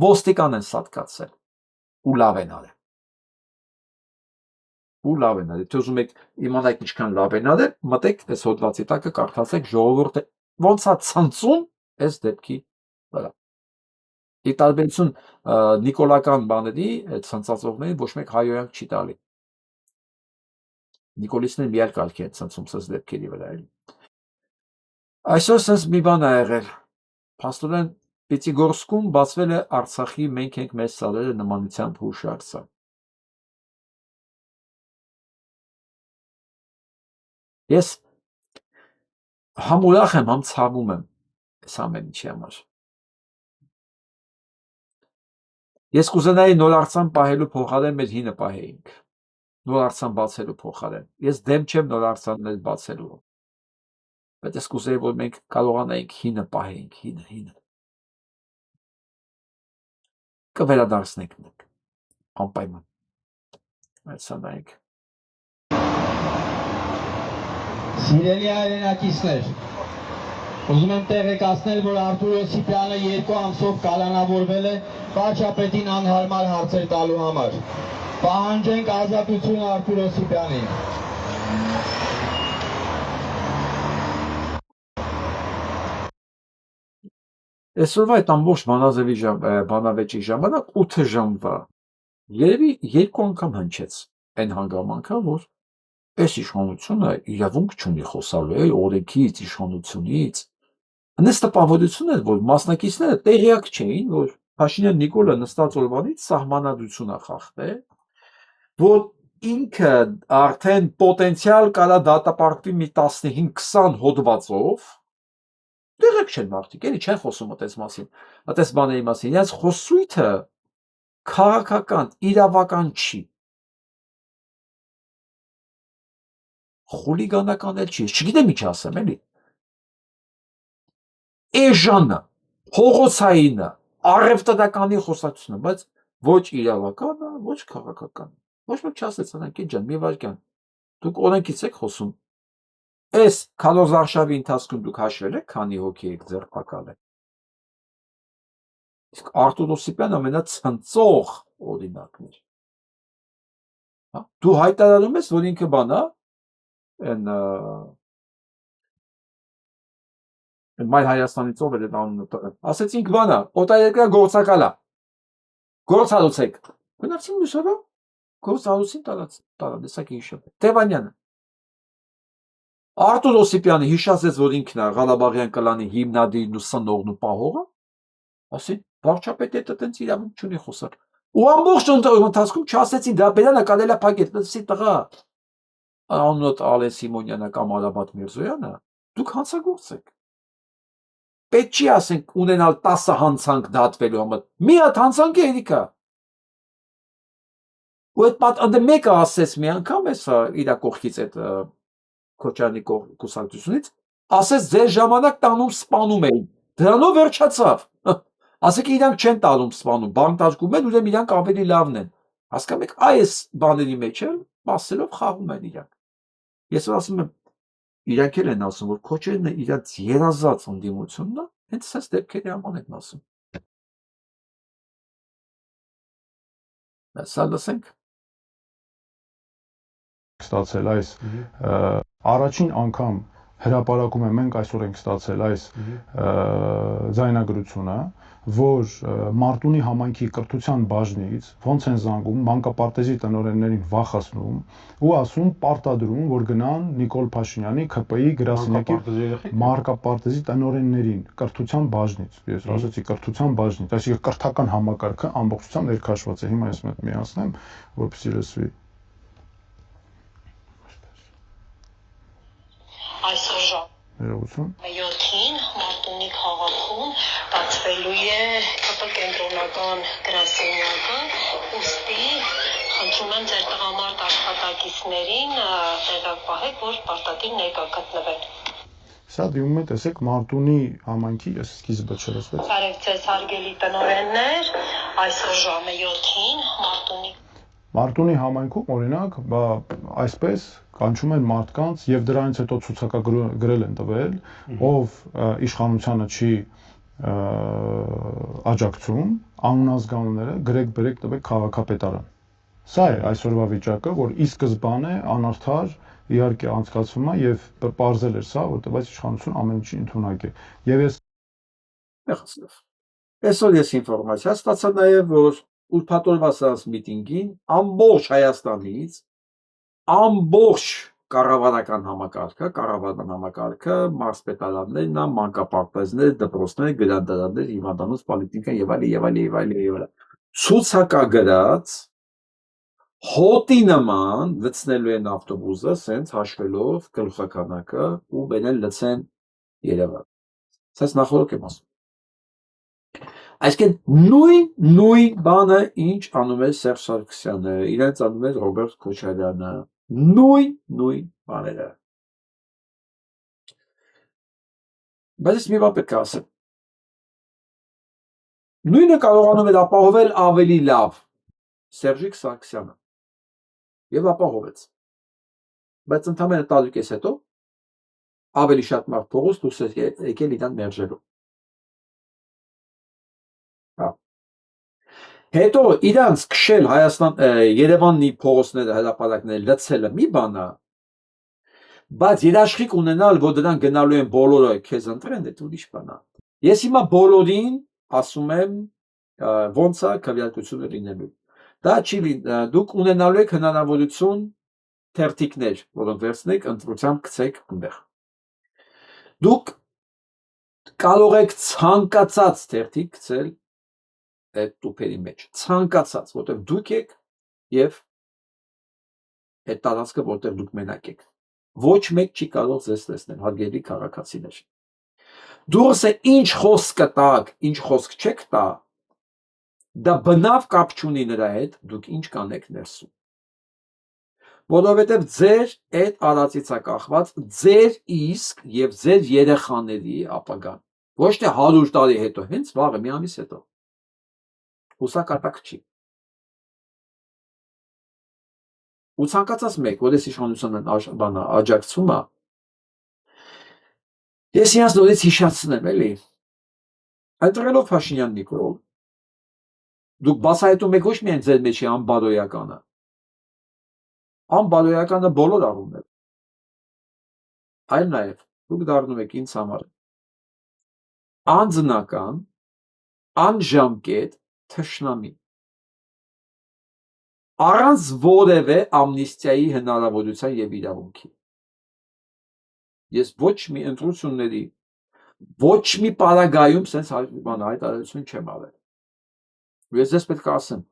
ոստիկան են սատկացել ու լավ են արել։ Ու լավ են արել։ Թե ուզում եք իմանալ ինչքան լավ են արել, մտեք այս հոդվածի տակը կարդացեք, ժողովուրդը ոնց է ցնծում այս դեպքի վրա։ Ի տարբերություն նիկոլական բաների, այդ ցնծածողների ոչ մեկ հայոյանք չի տալի։ Նիկոլիսներն միայն կարգի են ցնծում սս դեպքերի վրա էլի։ Այսօր sense մի բան ա եղել։ Փաստորեն Պիցիգորսկում բացվել է Արցախի մենք ենք մեծ սարերը նմանությամբ հուշարձան։ Ես համ ուրախ եմ, համ ցավում եմ այս ամեն ինչի համար։ Ես կուզենայի նոր արձան պահելու փոխարեն մեր հինը պահեինք։ Նոր արձան բացելու փոխարեն։ Ես դեմ չեմ նոր արձաններ բացելու։ Բայց ես կուզեի, որ մենք կարողանայինք հինը պահեինք, հինը։ Կվերադարձնենք մենք, անպայման, այցանայինք։ Սիրելի հայրենակիցներ, ուզում եմ տեղեկացնել, որ Արթուր Օսիպյանը 2 ամսով կալանավորվել է վարչապետին անհարմար հարցեր տալու համար։ Պահանջենք ազատություն Արթուր Օսիպյանին։ Այսօրվա այդ ամբողջ բանավեճի ժամանակ 8 ժամվա երևի 2 անգամ հնչեց այն հանգամանքը, որ այս իշխանությունը իրավունք չունի խոսալու օրենքից, իշխանությունից։ Հենց տպավորություն էր, որ մասնակիցները տեղյակ չէին, որ Փաշինյան Նիկոլը նստած օրվանից սահմանադրություն է խախտել, որ ինքը արդեն պոտենցիալ կարա դատապարտվի մի 15-20 հոդվածով, տեղյակ չեն մարդիկ, էլի չեն խոսում այդպես մասին, այդպես բաների մասին, իրենց խոսույթը քաղաքական, իրավական չի։ Խուլիգանական էլ չի, չգիտեմ ինչ ասեմ, էլի։ Էժանը, փողոցայինը, առևտրականի խոսակցությունը, բայց ոչ իրավականը, ոչ քաղաքականը։ Ոչ մեկ չասեց, Անկիտ ջան, մի վայրկյան։ Դուք օրենքից եք խոսում։ Այս քարոզարշավի ընթացքում դուք հաշվել եք, քանի հոգի եք ձերբակալել։ Իսկ Արտուր Օսիպյանը ամենացնծող օրինակն էր։ Դու հայտարարում ես, որ ինքը բանա, այն Մայր Հայաստանից ով էր այդ անունը տվել։ Ասեց ինքը բանա, օտարերկրյա գործակալ է։ Գործ հարուցեք։ Գնացին մյուս օրը գործ հարուցին տարածեցակ հիշը։ Տևանյանը։ Արտուր Օսիպյանը հիշացեց, որ ինքն է Ղարաբաղյան կլանի հիմնադիրն ու սնողն ու պահողը, ասին վարչապետը տենց իրավունք չունի խոսալ։ Ու ամբողջ ընթացքում չասեցին դա բերանը կարելի է փակել, դասի տղա անունդ Ալեն Սիմոնյանը կամ Արաբատ Միրզոյանը, դուք հանցագործ եք։ Պետք չի ասենք ունենալ 10 հանցանք դատվելու համար։ Մի հատ հանցանք է երիկա։ Ու այդ պատանդը մեկը ասեց մի անգամ էսա իր կողքից այդ Քոչարյանի կուսակցությունից, ասեց ձեր ժամանակ տանում սպանում էին։ Դրանով վերջացավ։ Ասեք իրանք չեն տանում սպանում, բանտարկում են, ուրեմն իրանք ավելի լավն են։ Հասկանում եք, այս բաների մեջ էլ մասերով խաղում են իրանք։ Ես ասում եմ, իրանք էլ են ասում, որ Քոչարյանն իրանք երազած ընդդիմությունն է, հենց այս դեպքերի համար են ասում։ Սա լսենք։ Ստացել այս առաջին անգամ հրապարակում եմ, մենք այսօր ենք ստացել այս ձայնագրությունը, որ Մարտունի համայնքի կրթության բաժնից ոնց են զանգում մանկապարտեզի տնօրեններին վախացնում ու ասում պարտադրում, որ գնան Նիկոլ Փաշինյանի ՔՊ-ի գրասենյակի մանկապարտեզի տնօրեններին կրթության բաժնից։ Ես ասացի կրթության բաժնից, այսինքն կրթական համակարգը ամբողջությամբ ներքաշված է։ Հիմա ես միացնեմ, որպեսզի լսվի։ Այսօր ժամը 7-ին Մարտունի քաղաքում բացվելու է ԿՊ կենտրոնական գրասենյակը, ուստի խնդրում եմ ձեր տղամարդ աշխատակիցներին տեղակ պահեք, որ պարտադիր ներկա գտնվեն։ Սա դիմում է, տեսեք, Մարտունի համայնքի, ես սկիզբը չլսվեց։ Բարև ձեզ հարգելի տնօրեններ, այսօր ժամը 7-ին Մարտունի համայնքում օրինակ, այսպես կանչում են մարդկանց եւ դրանից հետո ցուցակագրել են տվել, ով իշխանությանը չի աջակցում, անունազգանունները գրեք-բերեք տվեք քաղաքապետարան։ Սա է այսօրվա վիճակը, որ ի սկզբանե անարդար իհարկե անցկացվում է եւ պարզել էր սա, որտեղ այս իշխանություն ամեն ինչի ընդունակ է։ Եվ այսօր ես ինֆորմացիա ստացա նաեւ, որ ուրբաթօրվա սրանց միտինգին ամբողջ Հայաստանից ամբողջ կառավարական համակարգը, մարզպետարաններն, մանկապարտեզներ, դպրոցներ, գրադարաններ, հիվանդանոց պոլիկլինիկա եւ այլն ցուցակագրած հոտի նման լցնելու են ավտոբուսը, սենց հաշվելով գլխականակը ու բերել լցեն Երևան։ Սենց նախորդ եմ ասում։ Այսինքն նույն բանը ինչ անում է Սերժ Սարգսյանը, իրենց անում է Ռոբերտ Քոչարյանը, նույն բաները։ Բայց ես մի բան պետք է ասեմ։ Նույնը կարողանում էր ապահովել ավելի լավ Սերժիկ Սարգսյանը եւ ապահովեց։ Բայց ընդամենը տարուկես հետո ավելի շատ մարդ փողոց դուրս եկել իրան մերժելու։ Հետո իրանց քշել Երևանի փողոցները, հրապարակները լցելը մի բան է, բայց երաշխիք ունենալ, որ դրան գնալու են բոլորը քեզ ընտրեն, դա ուրիշ բան է։ Ես հիմա բոլորին ասում եմ ոնց է քվեարկությունը լինելու։ Դա չի դուք ունենալու եք հնարավորություն թերթիկներ, որոնք վերցնեք, ընտրությամբ գցեք այնտեղ։ Դուք կարող եք ցանկացած թերթիկ գցել այդ տուփերի մեջ, ցանկացած, որտեղ դուք եք եւ այդ տարածքը, որտեղ դուք մենակ եք։ Ոչ մեկ չի կարող ձեզ տեսնել, հարգելի քաղաքացիներ։ Դուրս է ինչ խոսք կտակ, ինչ խոսք չեք տա, դա բնավ կապ չունի նրա հետ, դուք ինչ կանեք ներսում։ Որովհետև ձեր այդ արածից է կախված ձեր իսկ եւ ձեր երեխաների ապագան։ Ոչ թե 100 տարի հետո, հենց վաղը մի ամիս հետո։ Հուսակապակ չի։ Ու ցանկացած մեկ, որ այս իշխանության բանը աջակցում է, ես իրանց նորից հիշացնեմ, էլի։ Ընտրելով Փաշինյան Նիկոլ, Դուք բացահայտում եք ոչ միայն ձեր մեջի անբարոյականը, անբարոյականը բոլոր առումներ, այլ նաև դուք դառնում եք ինձ համար անձնական, անժամկետ թշնամի, առանց որևէ ամնիստիայի հնարավորության եւ իրավունքի։ Ես ոչ մի ընտրությունների, ոչ մի պարագայում sense հայտարարություն չեմ արել։ Ես ձեզ պետք է ասեմ,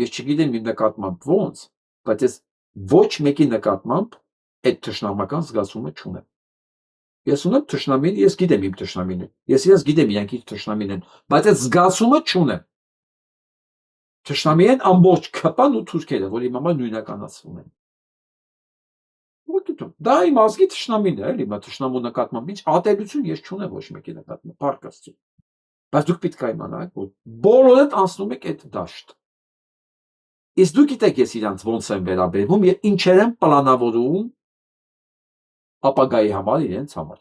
ես չգիտեմ իմ նկատմամբ ոնց, բայց ես ոչ մեկի նկատմամբ այդ թշնամական զգացումը չունեմ։ Ես ունեմ թշնամին, ես գիտեմ իմ թշնամին, ես գիտեմ իրանք իր թշնամին են, բայց այդ զգացումը չունեմ։ Թշնամի են ամբողջ քպան ու թուրքերը, որ իմ համար նույնականացվում են։ Դա իմ ազգի թշնամին է, էլի, թշնամու նկատմամբ ինչ ատելություն ես չունեմ ոչ մեկի նկատմամբ, փառք Աստծո։ Բայց դուք պետք է իմանաք, որ բոլորդ անցնում եք այդ դաշտ։ Իսկ դուք գիտեք ես իրանց ոնց եմ վերաբերվում եւ ինչեր եմ պլանավորում ապագայի համար իրենց համար։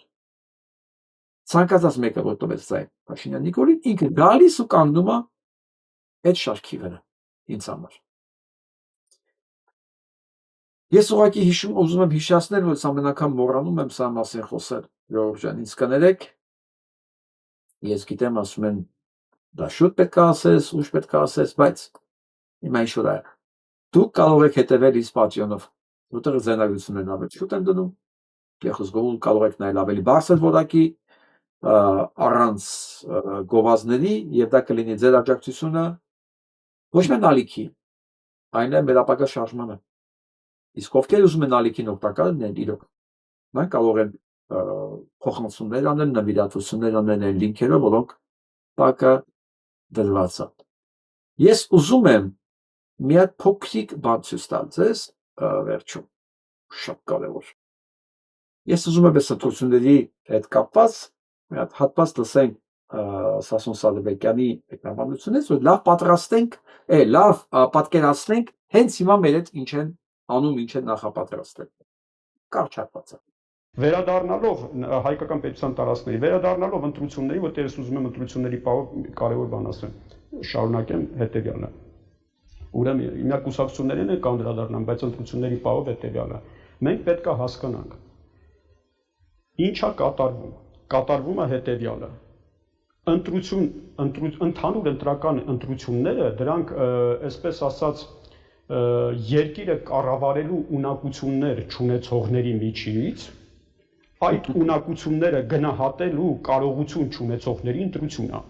Ցանկացած մեկը որ տվեց սա Փաշինյան Նիկոլին ինքը գալիս ու կանգնում է այդ շարքի վրա ինձ համար։ Ես ուղղակի ուզում եմ հիշեցնել, որ ամեն անգամ մոռանում եմ սա մասին խոսել։ Ժողովուրդ ջան, ինձ կներեք։ Ես գիտեմ, ասում են դա շուտ պետք է ասես, ուշ պետք է ասես, բայց հիմա ինչ-որ է։ Դուք կարող եք հետևել ինձ Patreon-ով, որտեղ ձեռնարկություններն ավելի շուտ են դնում, Գեղեցկուհուն կարող եք նայել ավելի բարձր որակի, առանց գովազդների, եւ դա կլինի ձեր աջակցությունը ոչ միայն ալիքի, այն է մեր ապագա շարժմանը։ Իսկ ովքեր ուզում են ալիքին օգտակար լինել, իրոք, նրանք կարող են փոխանցումներ անել, նվիրատվություններ անել այն լինքերով, որոնք տակը դրված են։ Ես ուզում եմ մի հատ փոքրիկ բան ցույց տալ ձեզ վերջում, շատ կարևոր։ Ես ուզում եմ այս ընտրությունների հետ կապված մի հատ հատված լսենք Սասուն Սալիբեկյանի մեկնաբանությունից, որ լավ պատրաստենք, լավ պատկերացնենք հենց հիմա մեր հետ ինչ են անում, ինչ են նախապատրաստել։ Կարճ հատված է։ Վերադառնալով հայկական պետության տարածքների, վերադառնալով ընտրությունների, որտեղ ես ուզում եմ ընտրությունների պահով կարևոր բան ասեմ, շարունակեմ հետևյալը։ Ուրեմն իմ կուսակցություններին են կանդրադառնամ, բայց ընտրությունների պահով հետևյալը։ Մենք պետք է հասկանանք ինչա կատարվում։ Կատարվում է հետևյալը։ Ընդհանուր ընտրական ընտրությունները, դրանք, այսպես ասած, երկիրը կառավարելու ունակություններ չունեցողների միջից, այդ ունակությունները գնահատելու կարողություն չունեցողների ընտրություն է։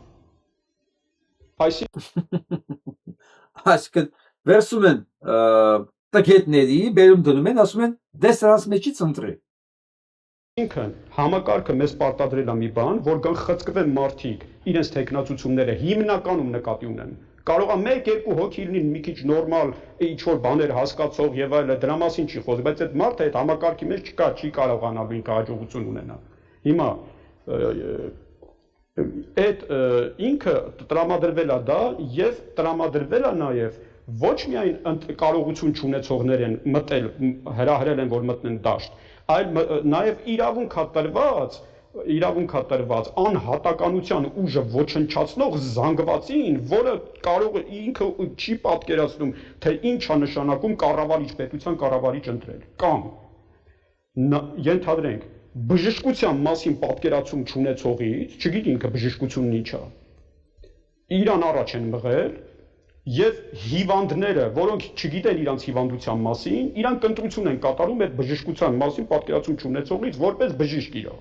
Այսինքն վերցում են տգետների, բերում դնում են, ասում են դե սրանց մեջից ընտրի։ Ինքն համակարգը մեզ պարտադրել է մի բան, որ կան խցկվեն մարդիկ իրենց տեխնացությունները հիմնականում նկատի ունեն։ Կարող է 1-2 հոգի լինի մի քիչ նորմալ ինչ-որ բաներ հասկացող եւ այլը, դրա մասին չի խոսքը, բայց այդ մարդը այդ համակարգի մեջ չկա, չի կարողանալու ինքը հաջողություն ունենալ։ Հիմա այդ ինքը տրամադրվել է դա եւ տրամադրվել է նաեւ ոչ միայն կարողություն չունեցողներ են մտել, հրահրել են, որ մտնեն դաշտ, այլ նաեւ իրավունք է տրված անհատականության ուժը ոչնչացնող զանգվածին, որը կարող է ինքը չի պատկերացնում, թե ինչ է նշանակում կառավարիչ պետության կառավարիչ ընտրել, կամ ենթադրենք բժշկության մասին պատկերացում չունեցողից, չգիտի ինքը բժշկությունն ինչ է, իրան առաջ են մղել եւ հիվանդները, որոնք չգիտեն իրանց հիվանդության մասին, իրանք ընտրություն են կատարում այդ բժշկության մասին պատկերացում չունեցողից որպես բժիշկ իրա։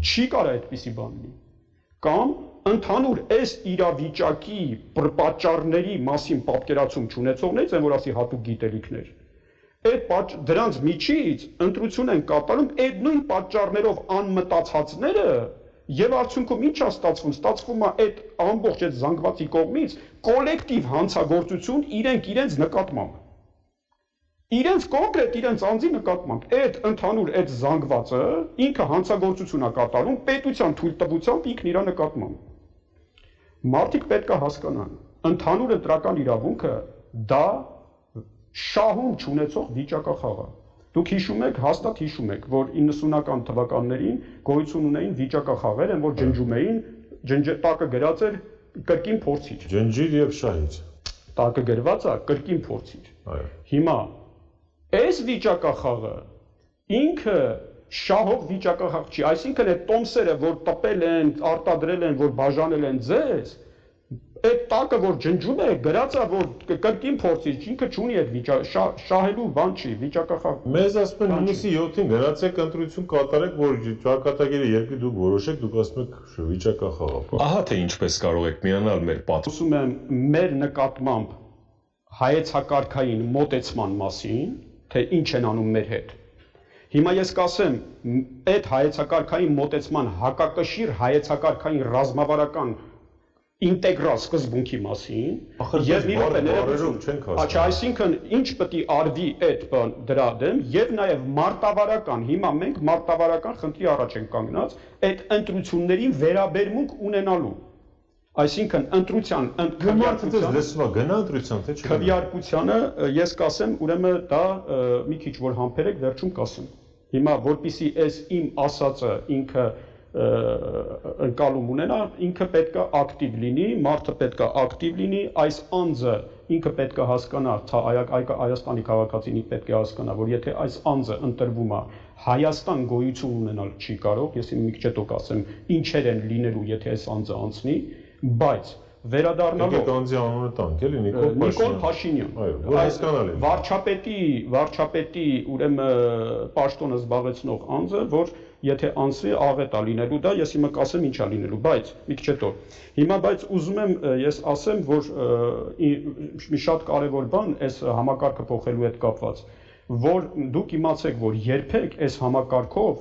Չի կարա այդպիսի բան լինի։ Կամ ընդհանուր այս իրավիճակի պատճառների մասին պատկերացում չունեցողներից են, որ ասի հատուկ գիտելիքներ։ Այդ դրանց միջից ընտրություն են կատարում այդ նույն պատճառներով անմտածածները եւ արդյունքում ինչ է ստացվում։ Ստացվում է այդ ամբողջ այդ զանգվածի կողմից կոլեկտիվ հանցագործություն իրենց նկատմամբ։ Իրենց կոնկրետ իրենց անձի նկատմամբ այդ ընդհանուր այդ զանգվածը ինքը հանցագործություն է կատարում պետության թույլտվությամբ ինքն իր նկատմամբ։ Մարդիկ պետք է հասկանան, ընդհանուր ընտրական իրավունքը դա շահում չունեցող վիճակախաղ է։ Դուք հիշում եք, հաստատ հիշում եք, որ 90-ական թվականներին գոյություն ունեին վիճակախաղեր, որ ջնջում էին, տակը գրած էր կրկին փորձիր։ Ջնջիր եւ շահիր։ Տակը գրված է կրկին փորձիր։ Այո։ Հիմա այս վիճակախաղը ինքը շահող վիճակախաղ չի, այսինքն այդ տոմսերը, որ տպել են, արտադրել են, որ բաժանել են ձեզ, այդ տակը, որ ջնջում է, գրած է, որ կրկին փորձիր, ինքը չունի այդ շահելու բան չի, վիճակախաղ։ Մեզ ասում են հունիսի 7-ին գնացեք ընտրություն կատարեք, որ ճակատագիրը երկրի դուք որոշեք, դուք ասում եք վիճակախաղ։ Ահա թե ինչպես կարող եք միանալ մեր Ասում եմ մեր նկատմամբ հայեցակարգային մոտեցման մասին, թե ինչ են անում մեր հետ։ Հիմա ես կասեմ այդ հայեցակարգային մոտեցման հակակշիռ հայեցակարգային ռազմավարական ինտեգրալ սկզբունքի մասին եւ մի րոպե ներողություն, այսինքն ինչ պետք է արվի այդ դրա դեմ եւ նաեւ մարտավարական, հիմա մենք մարտավարական խնդրի առաջ ենք կանգնած այդ ընտրություններին վերաբերմունք ունենալու, այսինքն ընտրության քվեարկությանը ես կասեմ, ուրեմն դա մի քիչ որ համբերեք վերջում կասեմ։ Հիմա որպիսի այս իմ ասածը ինքը ընկալում ունենա, ինքը պետք է ակտիվ լինի, մարդը պետք է ակտիվ լինի, այս անձը ինքը պետք է հասկանա, Հայաստանի քաղաքացին պետք է հասկանա, որ եթե այս անձը ընտրվում է, Հայաստան գոյություն ունենալ չի կարող, ես մի քիչ հետո կասեմ, ինչեր են լինելու, եթե այս անձը անցնի, բայց վերադառնալով անձի անունը տանք էլի Նիկոլ Փաշինյան, վարչապետի ուրեմն պաշտոնը զբաղեցնող անձը, որ եթե անցվի աղետ է լինելու դա, ես հիմա կասեմ ինչ է լինելու, բայց մի քիչ հետո։ Հիմա բայց ուզում եմ ես ասեմ, որ մի շատ կարևոր բան այս համակարգը փոխելու հետ կապված, որ դուք իմացեք, որ երբեք այս համակարգով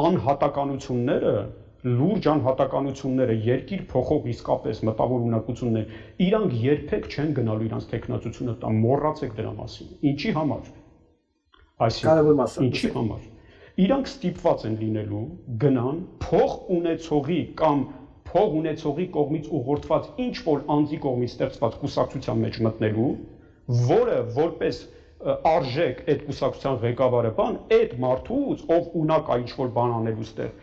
անհատականությունները լուրջ անհատականությունները, երկիր փոխող իսկապես մտավոր ունակություններ, իրանք երբեք չեն գնալու իրանց տեխնացությունը տա, մոռացեք դրա մասին։ Ինչի համար։ Այսինքն, ինչի համար։ Իրանք ստիպված են լինելու գնան փող ունեցողի կամ փող ունեցողի կողմից ուղղորդված ինչ որ անձի կողմից ստեղծված կուսակցության մեջ մտնելու, որը որպես արժեք այդ կուսակցության ղեկավարը բան, այդ մարդուց, ով ունակ է ինչ որ բան անելու ստեղ,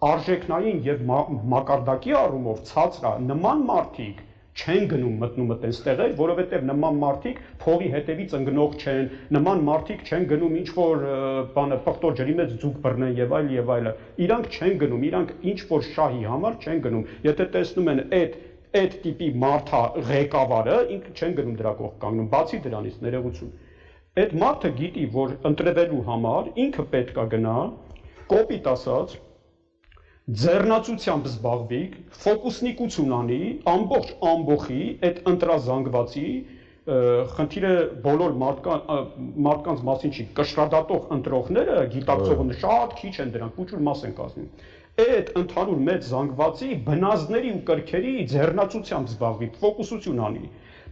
արժեքնային եւ մակարդակի առումով ցածր նման մարդիկ չեն գնում մտնում այդպես տեղեր, որովհետեւ նման մարդիկ փողի հետևից ընկնող չեն, նման մարդիկ չեն գնում ինչ որ բանը պղտոր ջրի մեջ ձուկ բռնեն եւ այլ եւ այլը։ Իրանք չեն գնում, իրանք ինչ որ շահի համար չեն գնում։ Եթե տեսնում են այդ տիպի մարդա ղեկավարը, ինքը չեն գնում դրա կողք կանգնում, բացի դրանից ներողություն։ Այդ մարդը գիտի, որ ընտրվելու համար ինքը պետք է գնա, կոպիտ ասած ձեռնացությամբ զբաղվի, ֆոկուսնիկություն անի, ամբողջ ամբողի այդ ընտրազանգվածի խնդիրը բոլոր մարդկանց մասին չի, կշռադատող ընտրողները գիտակցողները շատ քիչ են դրանք, փոքր մաս են կազմում։ Այդ ընդհանուր մեծ զանգվածի բնազդների ու կրքերի ձեռնացությամբ զբաղվի, ֆոկուսություն անի։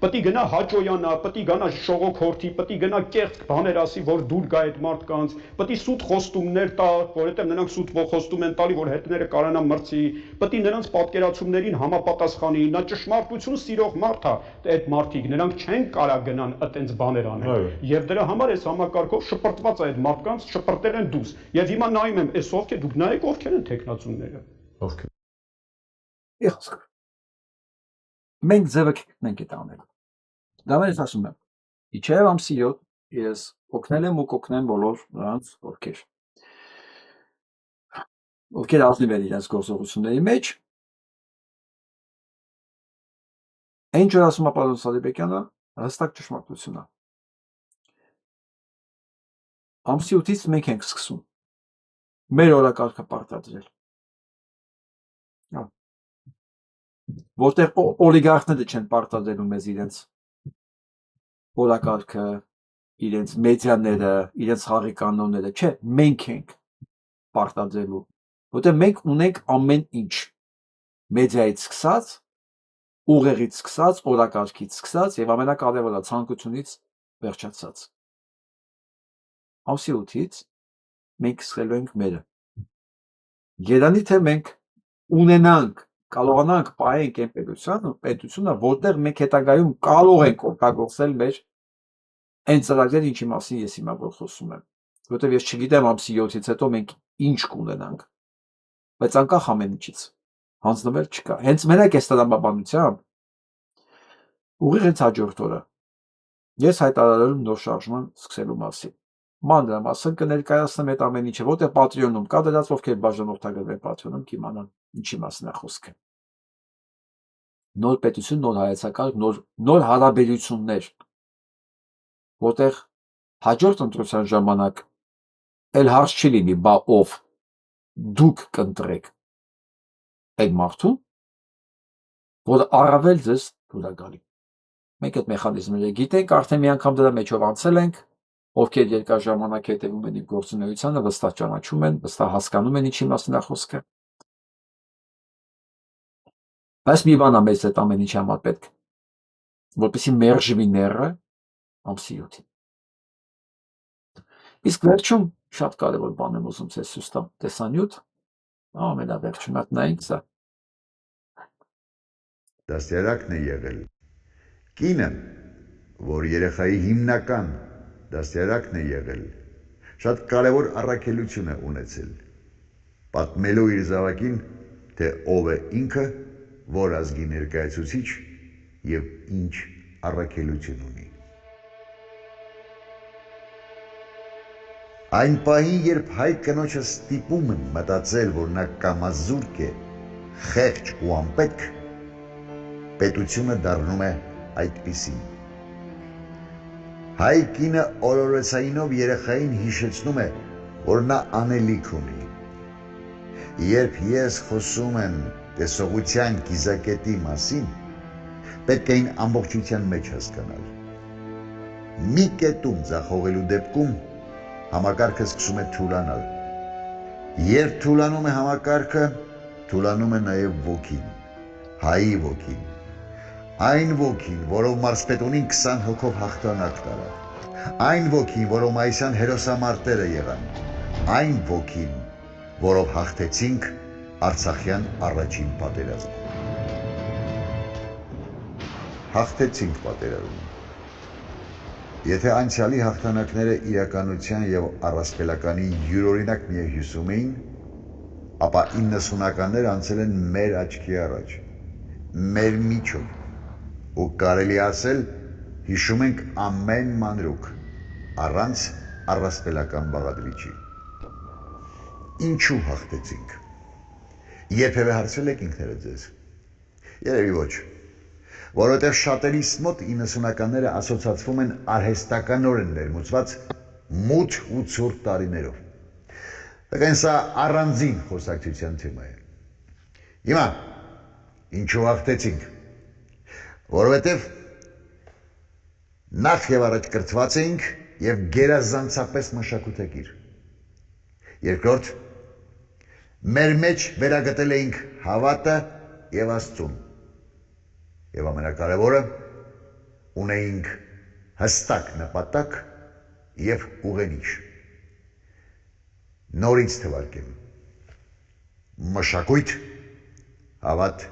Պետք է գնա հաճոյանա, պետք է գնա շողոքորթի, պետք է գնա կեղծ բաներ ասի, որ դուր գա այդ մարդկանց, պետք է սուտ խոստումներ տա, որովհետև նրանք սուտ խոստում են տալի, որ հետները կարանա մրցի, պետք է նրանց պատկերացումներին համապատասխանի, նա ճշմարտություն սիրող մարդ է, այդ մարդիկ, նրանք չեն կարա գնան այդպես բաներ անել։ Եվ դրա համար այս համակարգով շպրտված է այդ մարդկանց, շպրտել են դուս։ Եվ հիմա նայում եմ, այս ովքեր դուք նայեք ովքեր են տեխնացուները։ Ովքեր։ Մենք ձևը կգտնենք այդ անելու։ Դա ես ասում եմ, իջև ամսի 7 ես օգնել եմ ու կօգնեմ բոլոր նրանց ովքեր ազնիվ են իրենց գործողությունների մեջ։ Այն ինչ որ ասում է պարոն Սադիբեկյանը, հստակ ճշմարտություն է։ Ամսի 8-ից մենք ենք սկսում մեր օրակարգը պարտադրել։ Որտեղ օլիգարխները չեն պարտադրելու մեզ իրենց օրակարգը, իրենց մեդիաները, իրենց խաղի կանոնները, չէ, մենք ենք պարտադրելու, որտեղ մենք ունենք ամեն ինչ, մեդիայից սկսած, ուղեղից սկսած, օրակարգից սկսած եւ ամենակարևորը ցանկությունից վերջացած։ Ամսի 8-ից մենք սկսելու ենք մերը։ Երանի թե մենք ունենանք կարողանանք պահենք այն պետությունը, որտեղ մենք հետագայում կարող ենք օգտագործել մեր այն ծրագրերը, ինչի մասին ես հիմա որ խոսում եմ, որտեղ ես չգիտեմ ամսի 7-ից հետո մենք ինչ կունենանք, բայց անկախ ամեն ինչից հանձնվել չկա։ Հենց մենակ այս տրամաբանությամբ ուղիղ հենց հաջորդ օրը ես հայտարարել նոր շարժման սկսելու մասին։ Մանրամասն կներկայացնեմ այդ ամեն ինչը, որտեղ Patreon-ում կա դրանց, ովքեր բաժանորդագրվեն Patreon-ում, կիմանան ինչի մասին է խոսքը։ Նոր պետություն, նոր հայեցակարգ, նոր հարաբերություններ, որտեղ հաջորդ ընտրության ժամանակ էլ հարց չի լինի, բա ով դուք կընտրեք այդ մարդուն, որ առավել ձեզ դուր է գալի։ Մենք այդ մեխանիզմները գիտենք, արդեն մի անգամ դրա մեջով անցել ենք, ովքեր երկար ժամանակ հետևում են իմ գործունեությանը, վստահ ճանաչում են, վստահ հասկանում են ինչի մասին է խոսքը։ Բայց մի բան է մեզ այդ ամեն ինչի համար պետք, որպեսզի մերժվի նեռը ամսի 7-ին։ Իսկ վերջում շատ կարևոր բան եմ ուզում ձեզ ցույց տամ, տեսանյութ, ամենավերջում նայենք սա։ Դաստիարակն է եղել կինը, որ երեխայի հիմնական դաստիարակն է եղել, շատ կարևոր առաքելություն է ունեցել, պատմելու իր զավակին, թե ով է ինքը, որ ազգի ներկայացուցիչ եւ ինչ առաքելություն ունի։ Այն պահին, երբ հայ կնոջը ստիպում են մտածել, որ նա կամազուրկ է, խեղճ ու անպետք, պետությունը դառնում է այդպիսին։ Հայ կինը օրորոցայինով երեխային հիշեցնում է, որ նա անելիք ունի։ Երբ ես խոսում եմ տեսողության կիզակետի մասին, պետք է այն ամբողջության մեջ հասկանալ։ Մի կետում ձախողելու դեպքում համակարգը սկսում է թուլանալ։ Երբ թուլանում է համակարգը, թուլանում է նաև ոգին, հայի ոգին, այն ոգին, որով մարզպետունին 20 հոգով հաղթանակ տարավ, այն ոգին, որով մայիսյան հերոսամարտերը եղան, այն ոգին, որով հաղթեցինք Արցախյան առաջին պատերազմը։ Հաղթեցինք պատերազմը։ Եթե անցյալի հաղթանակները իրականության եւ առասպելականի յուրօրինակ միահյուսում էին, ապա 90-ականները անցել են մեր աչքի առաջ, մեր միջով, ու կարելի ասել հիշում ենք ամեն մանրուք, առանց առասպելական բաղադրիչի։ Ինչու հաղթեցինք։ Երբևէ հարցրել եք ինքներդ ձեզ։ Երևի ոչ։ Որովհետև շատերիս մոտ 90-ականները ասոցացվում են արհեստականորեն ներմուծված մութ ու ցուրտ տարիներով։ Սակայն սա առանձին խոսակցության թեմա է։ Հիմա ինչու հաղթեցինք։ Որովհետև նախ եւ առաջ կրթված էինք եւ գերազանցապես մշակութագիր։ Երկրորդ, մեր մեջ վերագտել էինք հավատը եւ Աստծուն։ Եվ ամենակարևորը, ունեինք հստակ նպատակ եւ ուղենիշ։ Նորից թվարկեմ։ Մշակույթ, հավատ,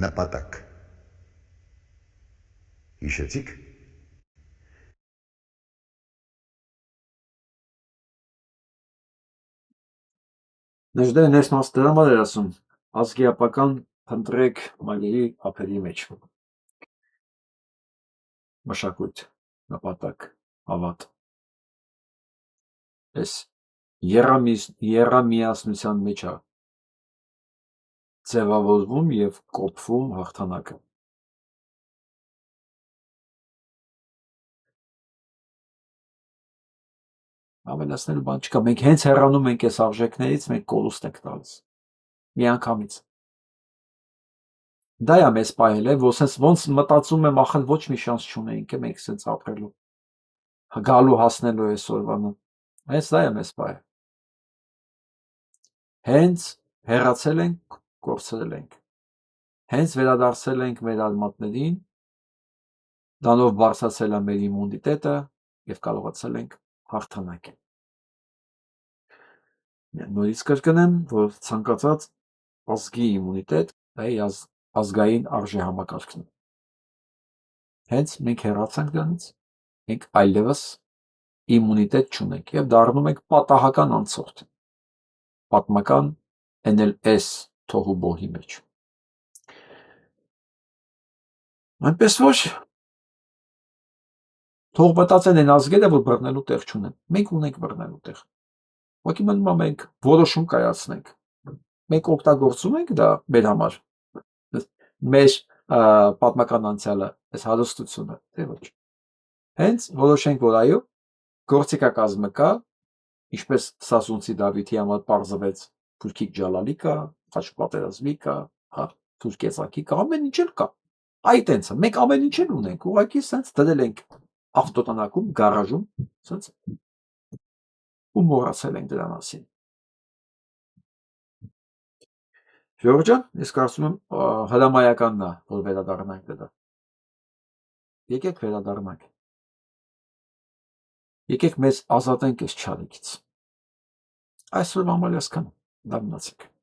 նպատակ։ Հիշեցիք։ Նժդե ներս մաստրամար էր ասում, ազգիապական փնտրեք մայրերի ափերի մեջ։ Մշակույթ, նպատակ, հավատ։ Այս եռամիասնության մեջ է ձևավորվում եւ կոփվում հաղթանակը։ Ավելացնելու բան չկա, մենք հենց հեռանում ենք այս արժեքներից, մենք կորուստ ենք տալիս։ Միանգամից։ Դա է մեզ պահել է, ոնց մտածում եմ, ախր ոչ մի շանս չունեինք մենք սենց ապրելու, գալու հասնելու այսօրվանը, հենց դա է մեզ պահել, հենց հեռացել ենք, կորցրել ենք, հենց վերադարձել ենք մեր արմատներին, դրանով բարձրացել է մեր իմունիտետը և կարողացել ենք հաղթանակել։ Նորից կրկնեմ, որ ցանկացած ազգի իմունիտետ դա է ազգային արժեհամակարգն է։ Հենց մենք հեռացանք դրանից, մենք այլևս իմունիտետ չունենք եւ դառնում ենք պատահական անցորդ, պատմական NLS թոհուբոհի մեջ։ Այնպես որ թող մտածեն են ազգերը, որ բռնելու տեղ չունեն։ Մենք ունենք բռնելու տեղ։ Ուղղակի մնում է մենք որոշում կայացնենք։ Մենք օգտագործում ենք դա մեր համար։ Մեր պատմական անցյալը, այս հարստությունը, թե ոչ։ Հենց որոշենք, որ այո, գործիքակազմը կա, ինչպես Սասունցի Դավիթի համար պարզվեց, Թուրքիկ ջալալի կա, խաչ պատերազմի կա, հա, թուրքեզակի կա, ամեն ինչ էլ կա։ Այ տենց է, մենք ամեն ինչ էլ ունենք, ուղղակի սենց դրել ենք ավտոտնակում, գարաժում, սենց ու մոռացել ենք դրա մասին։ Ժողովուրդ ջան, ես կարծում եմ հրամայականն է, որ վերադառնանք դրա։ Եկեք վերադառնանք։ Եկեք մեզ ազատենք այս չարիքից։ Այսօր համար այսքան, դա մնացեք։